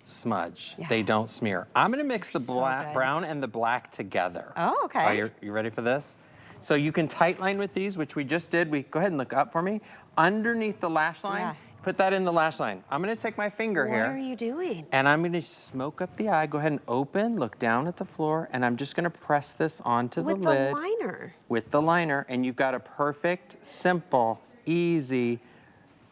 smudge. Yeah. They don't smear. I'm gonna mix the good. brown and the black together. Oh, okay. You ready for this? So you can tight line with these, which we just did. Go ahead and look up for me. Underneath the lash line, Yeah. put that in the lash line. I'm gonna take my finger here. What are you doing? And I'm gonna smoke up the eye. Go ahead and open, look down at the floor, and I'm just gonna press this onto the lid. With the liner. With the liner, and you've got a perfect, simple, easy,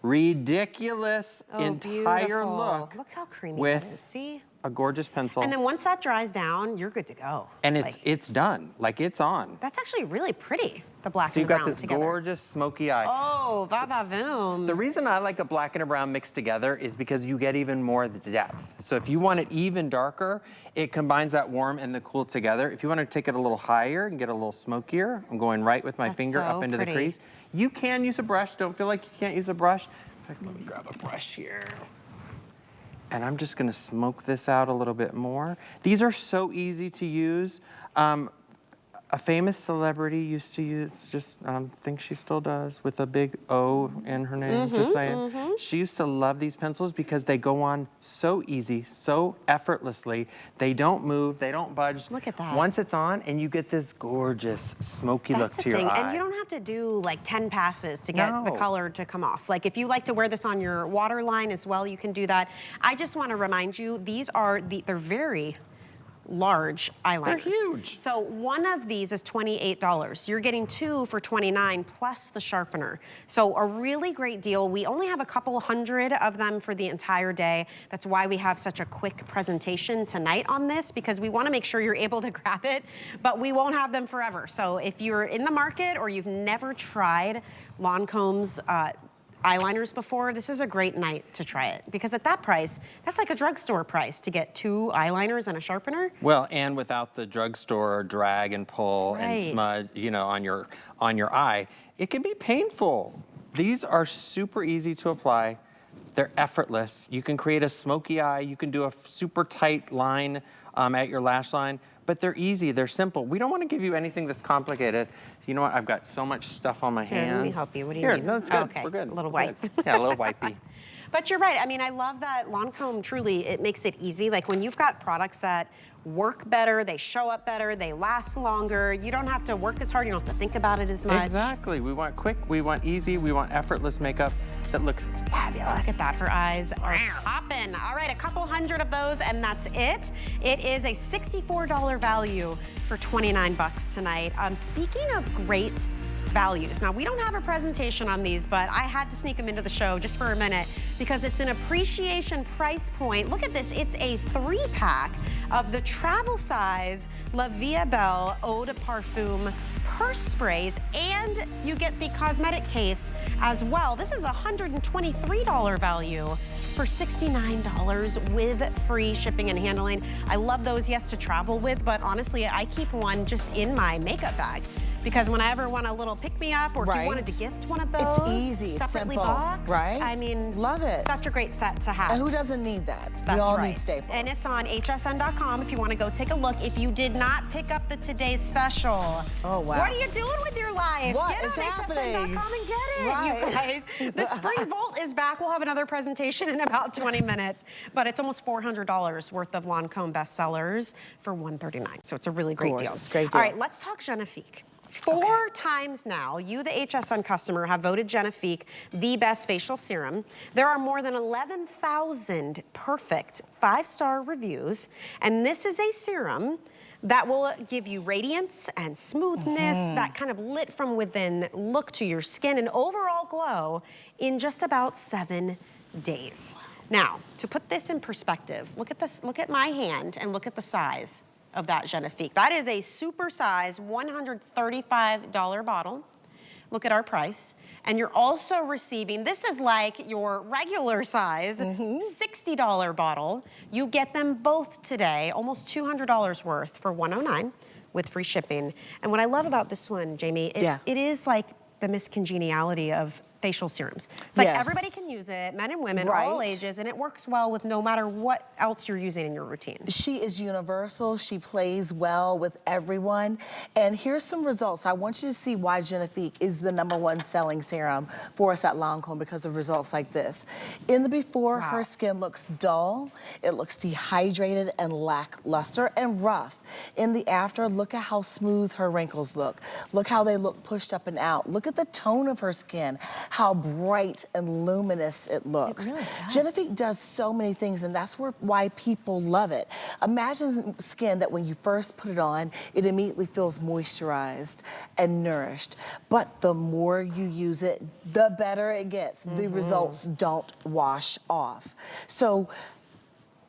ridiculous entire beautiful. look. Look how creamy with that is. See? a gorgeous pencil. And then once that dries down, you're good to go. And it's done. Like, it's on. That's actually really pretty, the black So and you've the got brown this together. gorgeous smoky eye. Oh, va-va-voom. The reason I like a black and a brown mixed together is because you get even more of the depth. So if you want it even darker, it combines that warm and the cool together. If you want to take it a little higher and get a little smokier, I'm going right with my finger so up into pretty. the crease. You can use a brush. Don't feel like you can't use a brush. In fact, let me grab a brush here. And I'm just gonna smoke this out a little bit more. These are so easy to use. A famous celebrity used to use, think she still does, with a big O in her name, just saying. She used to love these pencils because they go on so easy, so effortlessly. They don't move, they don't budge. Look at that. Once it's on, and you get this gorgeous smoky look to your eye. And you don't have to do like 10 passes to get the color to come off. Like if you like to wear this on your waterline as well, you can do that. I just want to remind you, these are they're very large eyeliners. They're huge. So one of these is $28. You're getting two for $29 plus the sharpener. So a really great deal. We only have a couple hundred of them for the entire day. That's why we have such a quick presentation tonight on this, because we want to make sure you're able to grab it, but we won't have them forever. So if you're in the market or you've never tried Lancome's eyeliners before, this is a great night to try it, because at that price, that's like a drugstore price to get 2 eyeliners and a sharpener. Well, and without the drugstore drag and pull and smudge, on your eye, it can be painful. These are super easy to apply. They're effortless. You can create a smoky eye. You can do a super tight line at your lash line. But they're easy, they're simple. We don't want to give you anything that's complicated. So you know what, I've got so much stuff on my hands. Let me help you, what do you need? No, it's good, Okay. We're good. A little wipe. Yeah, a little wipey. But you're right, I mean, I love that Lancome truly, it makes it easy. Like when you've got products that work better, they show up better, they last longer, you don't have to work as hard, you don't have to think about it as much. Exactly, we want quick, we want easy, we want effortless makeup that looks fabulous. Look at that, her eyes are popping. All right, a couple hundred of those and that's it. It is a $64 value for $29 tonight. Speaking of great values. Now, we don't have a presentation on these, but I had to sneak them into the show just for a minute because it's an appreciation price point. Look at this, it's a 3-pack of the travel size La Vie Belle Eau de Parfum purse sprays, and you get the cosmetic case as well. This is a $123 value for $69 with free shipping and handling. I love those, yes, to travel with, but honestly, I keep one just in my makeup bag. Because when I ever want a little pick-me-up, or if you wanted to gift one of those, it's easy, it's separately simple, boxed, right? I mean, love it. Such a great set to have. And who doesn't need that? That's we all right. need Staples. And it's on hsn.com if you want to go take a look. If you did not pick up the Today's Special, oh wow, what are you doing with your life? What get is on happening? hsn.com and get it, right. you guys. The Spring Vault is back. We'll have another presentation in about 20 minutes, but it's almost $400 worth of Lancome bestsellers for $139. So it's a really great deal. Great deal. All right, let's talk Genifique. 4 times now, you, the HSN customer, have voted Genifique the best facial serum. There are more than 11,000 perfect 5-star reviews, and this is a serum that will give you radiance and smoothness, that kind of lit from within look to your skin, and overall glow in just about 7 days. Now, to put this in perspective, look at this, look at my hand and look at the size of that Genifique. That is a super size $135 bottle. Look at our price. And you're also receiving, this is like your regular size, $60 bottle. You get them both today, almost $200 worth for $109 with free shipping. And what I love about this one, Jamie, it is like the miscongeniality of facial serums. It's like Yes. everybody can use it, men and women, Right. all ages, and it works well with no matter what else you're using in your routine. She is universal. She plays well with everyone. And here's some results. I want you to see why Genifique is the #1 selling serum for us at Lancome because of results like this. In the before, Wow. her skin looks dull. It looks dehydrated and lackluster and rough. In the after, look at how smooth her wrinkles look. Look how they look pushed up and out. Look at the tone of her skin, how bright and luminous it looks. It really does. Genifique does so many things, and that's why people love it. Imagine skin that when you first put it on, it immediately feels moisturized and nourished. But the more you use it, the better it gets. The results don't wash off. So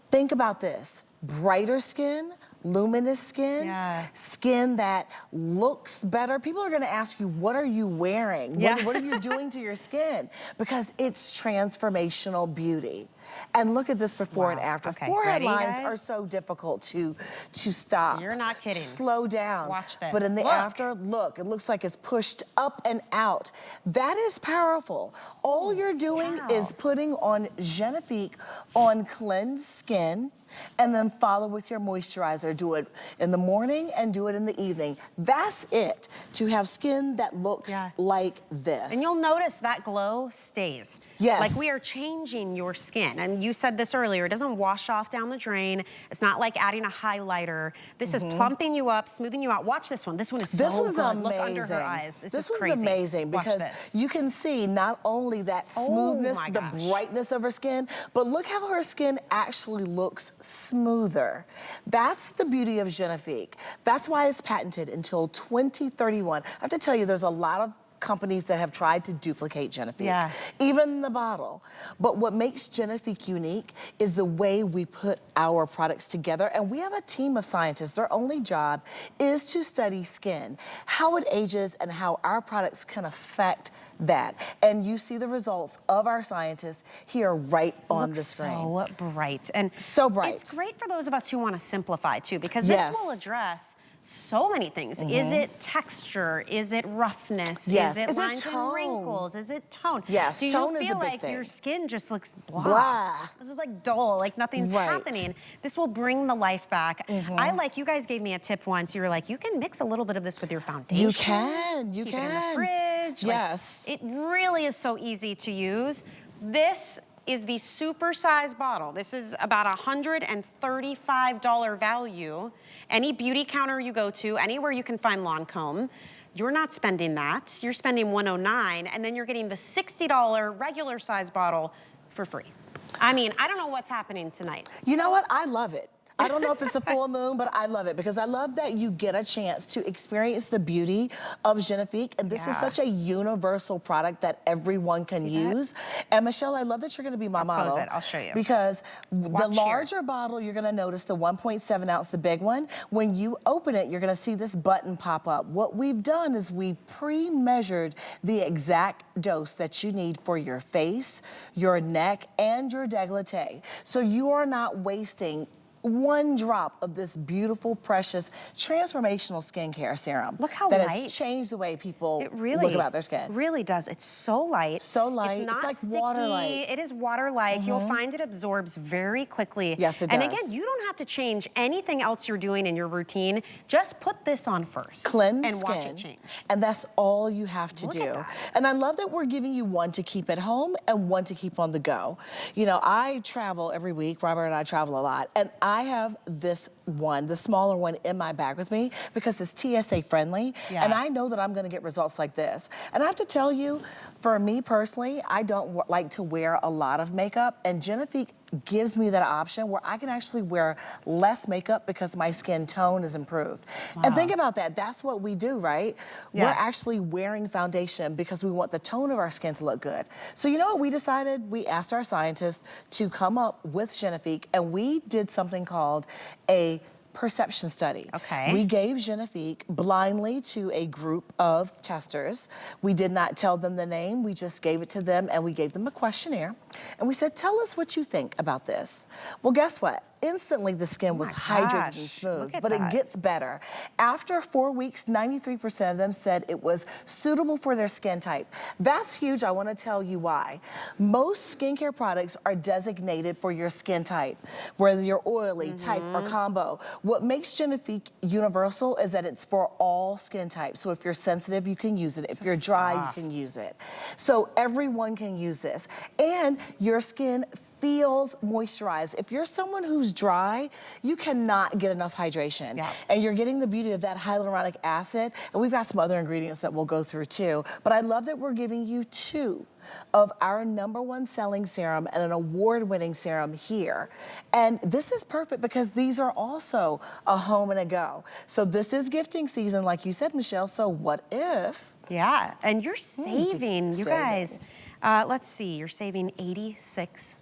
think about this. Brighter skin, luminous skin, Yeah. skin that looks better. People are gonna ask you, what are you wearing? Yeah. What are you doing to your skin? Because it's transformational beauty. And look at this before and Wow. after. Okay, Forehead ready, lines guys? are so difficult to stop. You're not kidding. Slow down. Watch this. But in the Look. after, look, it looks like it's pushed up and out. That is powerful. All you're doing wow. is putting on Genifique on cleansed skin, and then follow with your moisturizer. Do it in the morning and do it in the evening. That's it, to have skin that looks Yeah. like this. And you'll notice that glow stays. Yes. Like we are changing your skin. And you said this earlier, it doesn't wash off down the drain. It's not like adding a highlighter. This is plumping you up, smoothing you out. Watch this one. This one is This so one's good. amazing. Look under her eyes. This is one's crazy. amazing Watch because this. you can see not only that Oh smoothness, my the gosh. brightness of her skin, but look how her skin actually looks smoother. That's the beauty of Genifique. That's why it's patented until 2031. I have to tell you, there's a lot of companies that have tried to duplicate Genifique, Yeah. even the bottle. But what makes Genifique unique is the way we put our products together. And we have a team of scientists. Their only job is to study skin, how it ages, and how our products can affect that. And you see the results of our scientists here right on the screen. So bright. And So bright. It's great for those of us who want to simplify too, because Yes. this will address so many things. Is it texture? Is it roughness? Yes. Is it Is it lines and tone? wrinkles? Is it tone? Yes, Do you tone is a feel big like thing. your skin just looks blah? Blah. This is like dull, like nothing's Right. happening. This will bring the life back. I like, you guys gave me a tip once. You were like, you can mix a little bit of this with your foundation. You can, you keep can. it in the fridge. Like, Yes. it really is so easy to use. This is the super size bottle. This is about $135 value. Any beauty counter you go to, anywhere you can find Lancome, you're not spending that. You're spending $109, and then you're getting the $60 regular size bottle for free. I mean, I don't know what's happening tonight. You know what? I love it. I don't know if it's a full moon, but I love it because I love that you get a chance to experience the beauty of Genifique. And this is Yeah. such a universal product that everyone can See that? use. And Michelle, I love that you're gonna be my model. close it. I'll show you. Because the Watch here. larger bottle, you're gonna notice the 1.7 ounce, the big one. When you open it, you're gonna see this button pop up. What we've done is we've pre-measured the exact dose that you need for your face, your neck, and your décolleté. So you are not wasting one drop of this beautiful, precious, transformational skincare serum. Look how that light. has changed the way people It really look about their skin. really does. It's so light. So light. It's not like sticky. water-like. It is water-like. You'll find it absorbs very quickly. Yes, it And does. again, you don't have to change anything else you're doing in your routine. Just put this on first. Cleanse and skin. watch it change. And that's all you have to Look do. at that. And I love that we're giving you one to keep at home and one to keep on the go. You know, I travel every week. Robert and I travel a lot. And I have this one, the smaller one, in my bag with me because it's TSA friendly. And I Yes. know that I'm gonna get results like this. And I have to tell you, for me personally, I don't like to wear a lot of makeup, and Genifique gives me that option where I can actually wear less makeup because my skin tone is improved. And think about that. That's what we do, right? Yeah. We're actually wearing foundation because we want the tone of our skin to look good. So you know what we decided? We asked our scientists to come up with Genifique, and we did something called a perception study. Okay. We gave Genifique blindly to a group of testers. We did not tell them the name. We just gave it to them and we gave them a questionnaire. And we said, tell us what you think about this. Well, guess what? Instantly the skin was hydrated and smooth, but it gets better. After 4 weeks, 93% of them said it was suitable for their skin type. That's huge. I want to tell you why. Most skincare products are designated for your skin type, whether you're oily, type, or combo. What makes Genifique universal is that it's for all skin types. So if you're sensitive, you can use it. If you're dry, you can use it. So everyone can use this. And your skin feels moisturized. If you're someone who's dry, you cannot get enough hydration. And you're getting the beauty of that hyaluronic acid. And we've got some other ingredients that we'll go through too. But I love that we're giving you 2 of our #1 selling serum and an award-winning serum here. And this is perfect because these are also a home and a go. So this is gifting season, like you said, Michelle. So what if? Yeah, and you're saving, you guys. Let's see, you're saving $86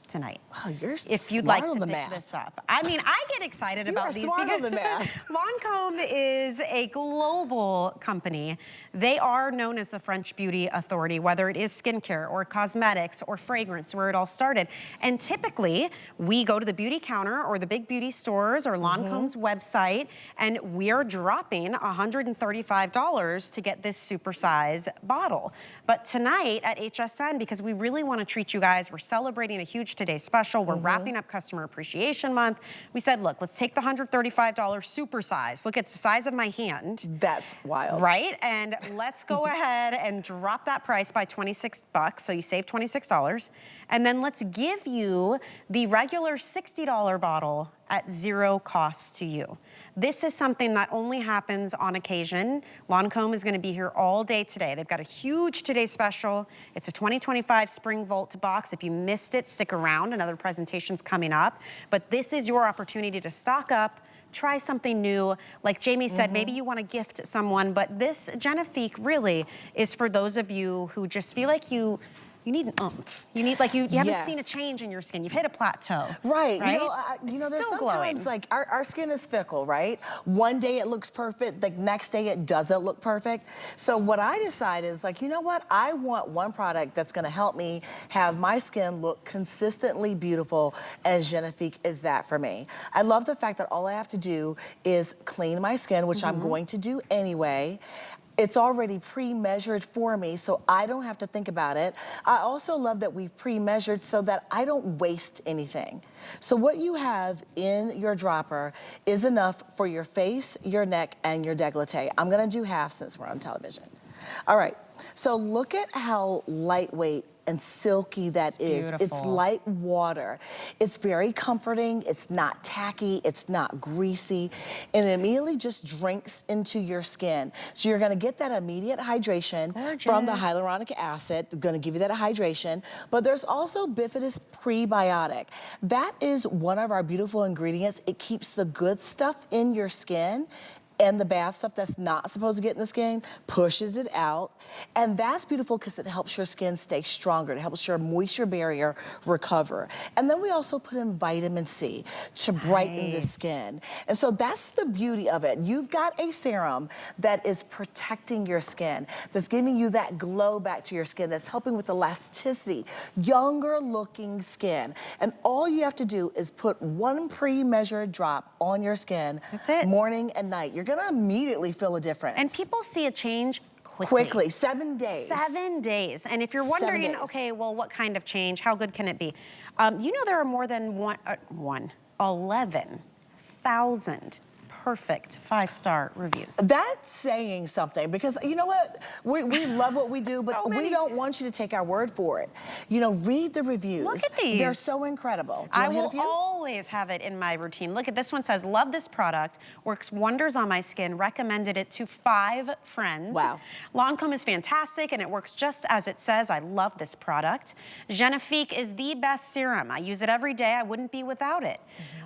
tonight. Wow, you're if you'd like to pick this up. I mean, I get excited about these because Lancome is a global company. They are known as the French beauty authority, whether it is skincare or cosmetics or fragrance, where it all started. And typically, we go to the beauty counter or the big beauty stores or Lancome's website, and we're dropping $135 to get this supersize bottle. But tonight at HSN, because we really want to treat you guys, we're celebrating a huge Today special. We're wrapping up Customer Appreciation Month. We said, look, let's take the $135 super size. Look, it's the size of my hand. That's wild. Right? And let's go ahead and drop that price by $26, so you save $26. And then let's give you the regular $60 bottle at 0 cost to you. This is something that only happens on occasion. Lancome is going to be here all day today. They've got a huge Today special. It's a 2025 Spring Volt box. If you missed it, stick around. Another presentation's coming up. But this is your opportunity to stock up, try something new. Like Jamie said, maybe you want to gift someone, but this Genifique really is for those of you who just feel like you need an oomph. You need, like, you haven't seen a change in your skin. You've hit a plateau. Right. You know, there's still sometimes, like, our skin is fickle, right? One day it looks perfect, the next day it doesn't look perfect. So what I decide is, like, you know what? I want one product that's gonna help me have my skin look consistently beautiful, and Genifique is that for me. I love the fact that all I have to do is clean my skin, which I'm going to do anyway. It's already pre-measured for me, so I don't have to think about it. I also love that we've pre-measured so that I don't waste anything. So what you have in your dropper is enough for your face, your neck, and your décolleté. I'm gonna do half since we're on television. All right, so look at how lightweight and silky that is. It's like water. It's very comforting. It's not tacky. It's not greasy. And it immediately just drinks into your skin. So you're gonna get that immediate hydration from the hyaluronic acid. Gonna give you that hydration. But there's also Bifidus prebiotic. That is one of our beautiful ingredients. It keeps the good stuff in your skin, and the bad stuff that's not supposed to get in the skin pushes it out. And that's beautiful because it helps your skin stay stronger. It helps your moisture barrier recover. And then we also put in vitamin C to brighten the skin. And so that's the beauty of it. You've got a serum that is protecting your skin, that's giving you that glow back to your skin, that's helping with elasticity, younger looking skin. And all you have to do is put one pre-measured drop on your skin. That's it. Morning and night. You're gonna immediately feel a difference. And people see a change quickly. 7 days. 7 days. And if you're wondering, okay, well, what kind of change? How good can it be? You know, there are more than 11,000 perfect 5-star reviews. That's saying something, because you know what? We love what we do, but we don't want you to take our word for it. You know, read the reviews. Look at these. They're so incredible. I will always have it in my routine. Look at this one, says, love this product, works wonders on my skin, recommended it to 5 friends. Wow. Lancome is fantastic and it works just as it says. I love this product. Genifique is the best serum. I use it every day. I wouldn't be without it.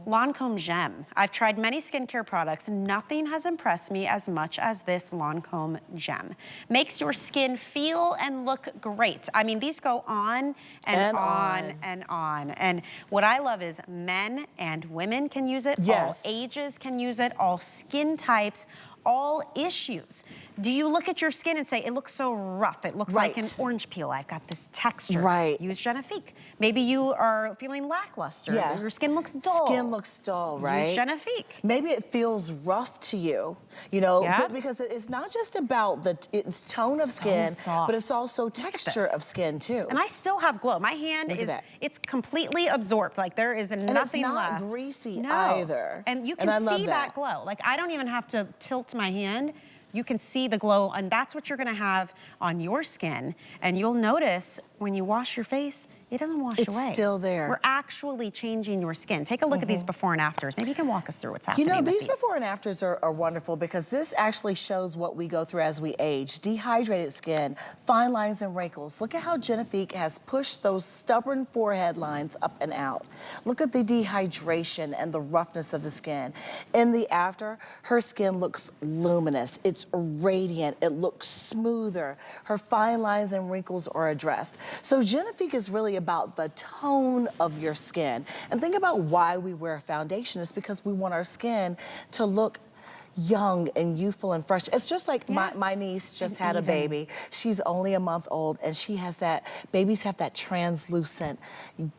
Lancome Gem. I've tried many skincare products. Nothing has impressed me as much as this Lancome Gem. Makes your skin feel and look great. I mean, these go on and on and on. And what I love is men and women can use it. Yes. All ages can use it. All skin types. All issues. Do you look at your skin and say, it looks so rough, it looks like an orange peel, I've got this texture? Right. Use Genifique. Maybe you are feeling lackluster, your skin looks dull. Skin looks dull, right? Use Genifique. Maybe it feels rough to you, you know, because it's not just about its tone of skin, but it's also texture of skin too. And I still have glow. My hand it's completely absorbed. Like there is nothing left. And it's not greasy either. And you can see that glow. Like I don't even have to tilt my hand. You can see the glow, and that's what you're gonna have on your skin. And you'll notice when you wash your face, it doesn't wash away. It's still there. We're actually changing your skin. Take a look at these before and afters. Maybe you can walk us through what's happening. You know, with these before and afters are wonderful because this actually shows what we go through as we age. Dehydrated skin, fine lines and wrinkles. Look at how Genifique has pushed those stubborn forehead lines up and out. Look at the dehydration and the roughness of the skin. In the after, her skin looks luminous. It's radiant. It looks smoother. Her fine lines and wrinkles are addressed. So Genifique is really about the tone of your skin. And think about why we wear a foundation. It's because we want our skin to look young and youthful and fresh. It's just like my niece just had a baby. She's only a month old and she has that, babies have that translucent,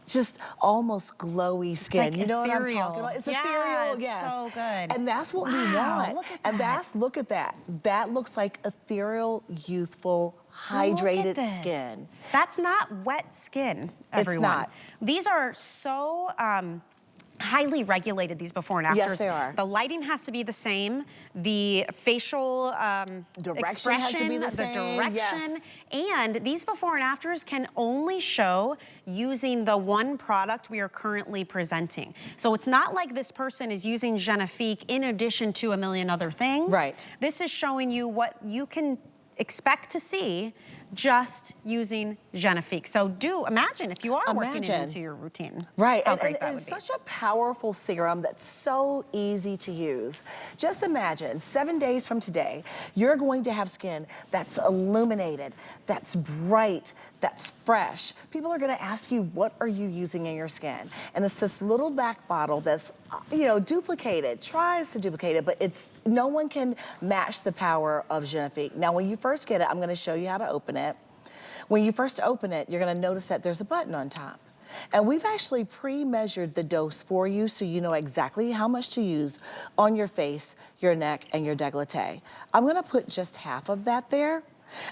just almost glowy skin. Like you know ethereal. What I'm talking about? It's ethereal, yes. So good. And that's what we want. Look at and look at that. That looks like ethereal, youthful, hydrated skin. That's not wet skin, everyone. It's not. These are so highly regulated, these before and afters. Yes, they are. The lighting has to be the same. The facial direction has to be the same. Direction. And these before and afters can only show using the one product we are currently presenting. So it's not like this person is using Genifique in addition to a million other things. Right. This is showing you what you can expect to see just using Genifique. So do imagine if you are working it into your routine. Right, How great that and would it's be. such a powerful serum that's so easy to use. Just imagine 7 days from today, you're going to have skin that's illuminated, that's bright, that's fresh. People are gonna ask you, what are you using in your skin? And it's this little back bottle that's, you know, duplicated, tries to duplicate it, but it's, no one can match the power of Genifique. Now, when you first get it, I'm gonna show you how to open it. When you first open it, you're gonna notice that there's a button on top. And we've actually pre-measured the dose for you so you know exactly how much to use on your face, your neck, and your décolleté. I'm gonna put just half of that there.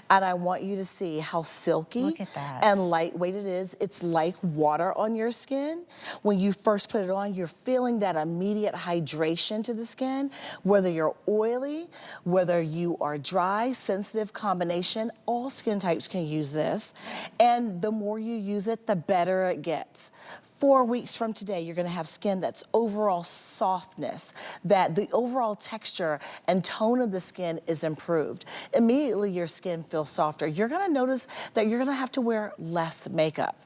And I want you to see how silky and lightweight it is. It's like water on your skin. When you first put it on, you're feeling that immediate hydration to the skin. Whether you're oily, whether you are dry, sensitive combination, all skin types can use this. And the more you use it, the better it gets. 4 weeks from today, you're gonna have skin that's overall softness, that the overall texture and tone of the skin is improved. Immediately, your skin feels softer. You're gonna notice that you're gonna have to wear less makeup.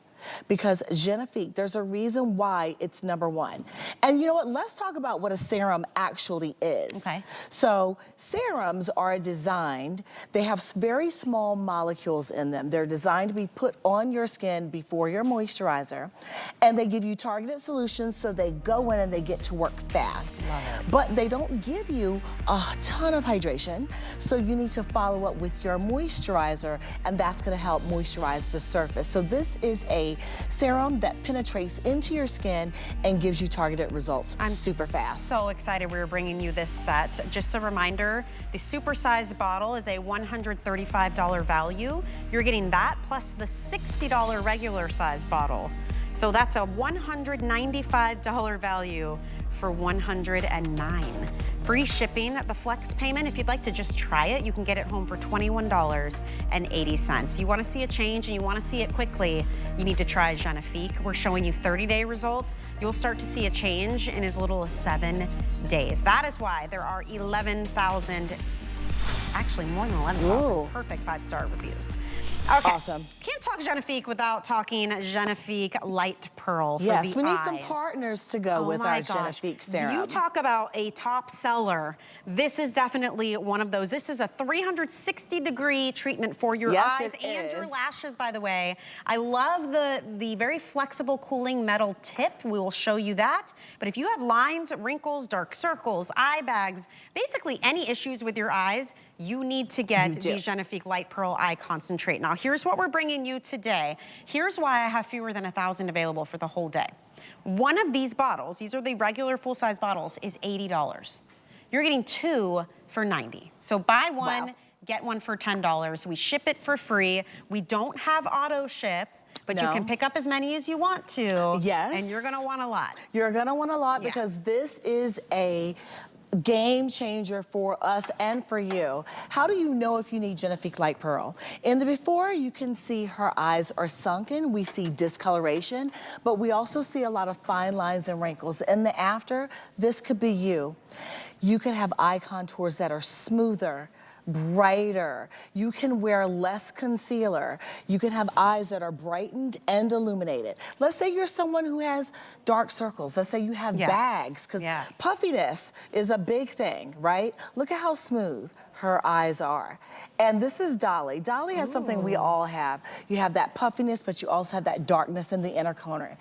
Because Genifique, there's a reason why it's #1. And you know what, let's talk about what a serum actually is. Okay. So serums are designed, they have very small molecules in them. They're designed to be put on your skin before your moisturizer, and they give you targeted solutions so they go in and they get to work fast. But they don't give you a ton of hydration, so you need to follow up with your moisturizer, and that's gonna help moisturize the surface. So this is a serum that penetrates into your skin and gives you targeted results super fast. So excited we're bringing you this set. Just a reminder, the supersized bottle is a $135 value. You're getting that plus the $60 regular size bottle. So that's a $195 value for $109. Free shipping at the flex payment. If you'd like to just try it, you can get it home for $21.80. You want to see a change and you want to see it quickly, you need to try Genifique. We're showing you 30-day results. You'll start to see a change in as little as 7 days. That is why there are 11,000, actually more than 11,000 perfect 5-star reviews. Okay. Awesome. Can't talk Genifique without talking Genifique Light Pearl for the Yes, we need eyes. some partners to go with our Genifique serum. You talk about a top seller. This is definitely one of those. This is a 360-degree treatment for your eyes and your lashes, by the way. I love the very flexible cooling metal tip. We will show you that. But if you have lines, wrinkles, dark circles, eye bags, basically any issues with your eyes, you need to get the Genifique Light Pearl Eye Concentrate. Now, here's what we're bringing you today. Here's why I have fewer than 1,000 available for the whole day. One of these bottles, these are the regular full-size bottles, is $80. You're getting 2 for $90. So buy one, get one for $10. We ship it for free. We don't have auto ship, but you can pick up as many as you want to. Yes. And you're gonna want a lot. You're gonna want a lot because this is a game changer for us and for you. How do you know if you need Genifique Light Pearl? In the before, you can see her eyes are sunken. We see discoloration, but we also see a lot of fine lines and wrinkles. In the after, this could be you. You can have eye contours that are smoother, brighter. You can wear less concealer. You can have eyes that are brightened and illuminated. Let's say you're someone who has dark circles. Let's say you have bags, because puffiness is a big thing, right? Look at how smooth her eyes are. And this is Dolly. Dolly has something we all have. You have that puffiness, but you also have that darkness in the inner corner.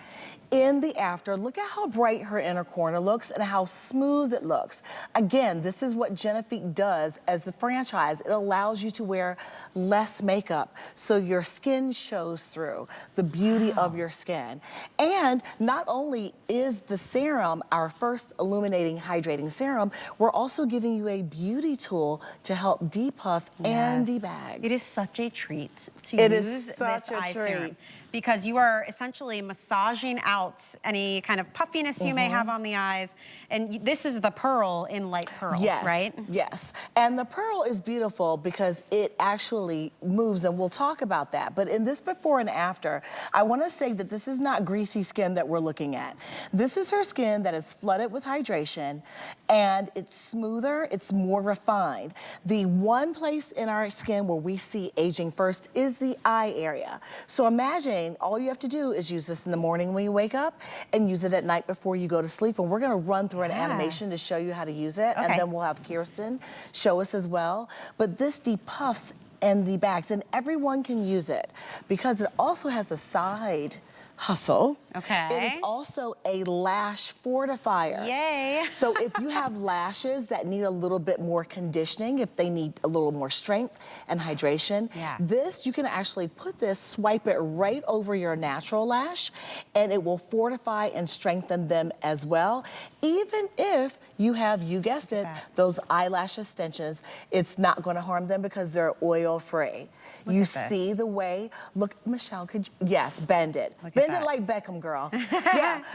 In the after, look at how bright her inner corner looks and how smooth it looks. Again, this is what Genifique does as the franchise. It allows you to wear less makeup so your skin shows through the beauty of your skin. And not only is the serum our first illuminating hydrating serum, we're also giving you a beauty tool to help depuff and debag. It is such a treat to use this eye serum, because you are essentially massaging out any kind of puffiness you may have on the eyes. And this is the pearl in Light Pearl, right? Yes, and the pearl is beautiful because it actually moves, and we'll talk about that. But in this before and after, I want to say that this is not greasy skin that we're looking at. This is her skin that is flooded with hydration, and it's smoother, it's more refined. The one place in our skin where we see aging first is the eye area. So imagine all you have to do is use this in the morning when you wake up and use it at night before you go to sleep. And we're gonna run through an animation to show you how to use it. And then we'll have Kirsten show us as well. But this depuffs and debags, and everyone can use it because it also has a side hustle. It is also a lash fortifier. Yay. So if you have lashes that need a little bit more conditioning, if they need a little more strength and hydration, this, you can actually put this, swipe it right over your natural lash, and it will fortify and strengthen them as well. Even if you have, you guessed it, those eyelash extensions, it's not gonna harm them because they're oil-free. You see the way, look, Michelle, could you, yes, bend it. Bend it like Beckham, girl.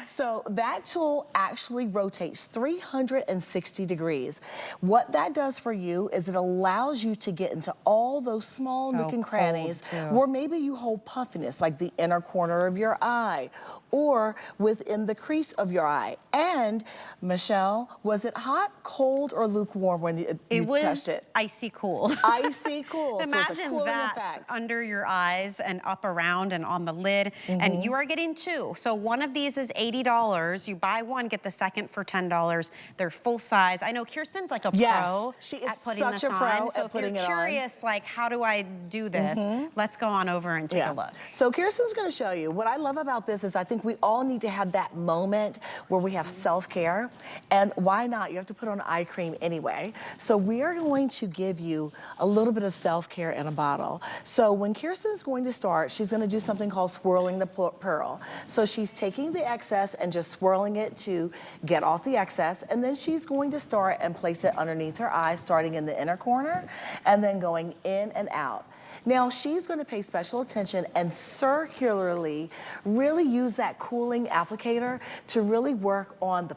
So that tool actually rotates 360 degrees. What that does for you is it allows you to get into all those small nook and crannies where maybe you hold puffiness, like the inner corner of your eye or within the crease of your eye. And Michelle, was it hot, cold, or lukewarm when you touched it? Icy cool. Icy cool. Imagine that under your eyes and up around and on the lid. And you are getting 2. So one of these is $80. You buy one, get the second for $10. They're full size. I know Kirsten's like a pro she is at putting such this a pro on. So at putting it on. If you're curious, like, how do I do this? Let's go on over and take a look. So Kirsten's gonna show you. What I love about this is I think we all need to have that moment where we have self-care. And why not? You have to put on eye cream anyway. So we are going to give you a little bit of self-care in a bottle. So when Kirsten's going to start, she's gonna do something called swirling the pearl. So she's taking the excess and just swirling it to get off the excess. And then she's going to start and place it underneath her eye, starting in the inner corner and then going in and out. Now she's going to pay special attention and circularly really use that cooling applicator to really work on the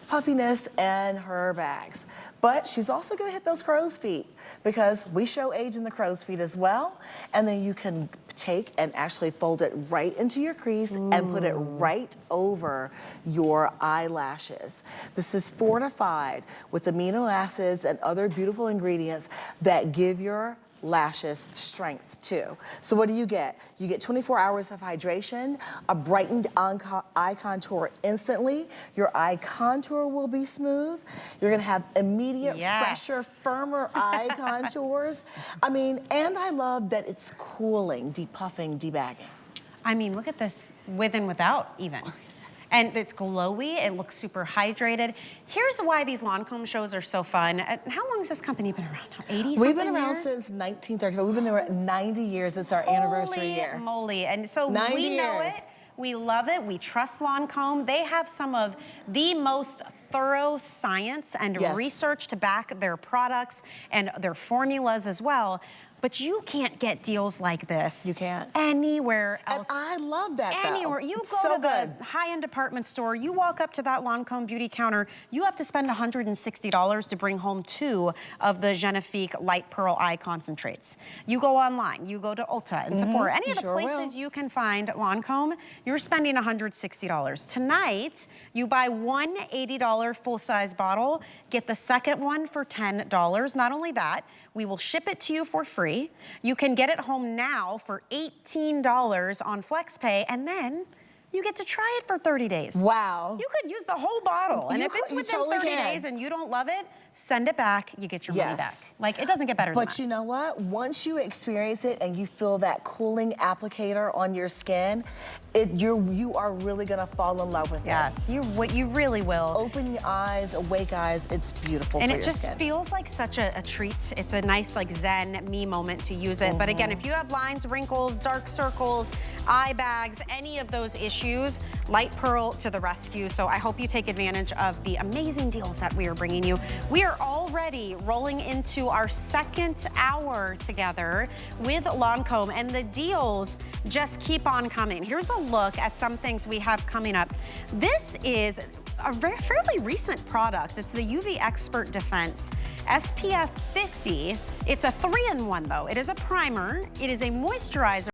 puffiness and her bags. But she's also going to hit those crow's feet because we show age in the crow's feet as well. And then you can take and actually fold it right into your crease and put it right over your eyelashes. This is fortified with amino acids and other beautiful ingredients that give your lashes strength too. So what do you get? You get 24 hours of hydration, a brightened eye contour instantly. Your eye contour will be smooth. You're gonna have immediate, fresher, firmer eye contours. I mean, and I love that it's cooling, depuffing, debagging. I mean, look at this with and without even. And it's glowy, it looks super hydrated. Here's why these Lancome shows are so fun. How long has this company been around? 80 We've been around since 1935. We've been around 90 years. It's our anniversary year. Holy moly. And so 90 we know years. it. We love it. We trust Lancome. They have some of the most thorough science and research to back their products and their formulas as well. But you can't get deals like this. You can't. Anywhere else. And I love that though. Anywhere. You It's go so to the good. high-end department store, you walk up to that Lancome beauty counter, you have to spend $160 to bring home 2 of the Genifique Light Pearl Eye Concentrates. You go online, you go to Ulta and Sephora, any of the places you can find Lancome, you're spending $160. Tonight, you buy one $80 full-size bottle, get the second one for $10. Not only that, we will ship it to you for free. You can get it home now for $18 on FlexPay, and then you get to try it for 30 days. Wow. You could use the whole bottle, and if it's you within totally 30 can. days and you don't love it, send it back, you get your money back. Like, it doesn't get better than that. But you know what? Once you experience it and you feel that cooling applicator on your skin, you are really gonna fall in love with it. Yes, you really will. Open your eyes, awake eyes, it's beautiful And for it your just skin. feels like such a treat. It's a nice like zen me moment to use it. But again, if you have lines, wrinkles, dark circles, eye bags, any of those issues, Light Pearl to the rescue. So I hope you take advantage of the amazing deals that we are bringing you. We are already rolling into our second hour together with Lancome, and the deals just keep on coming. Here's a look at some things we have coming up. This is a fairly recent product. It's the UV Expert Defense SPF 50. It's a 3-in-1 though. It is a primer, it is a moisturizer,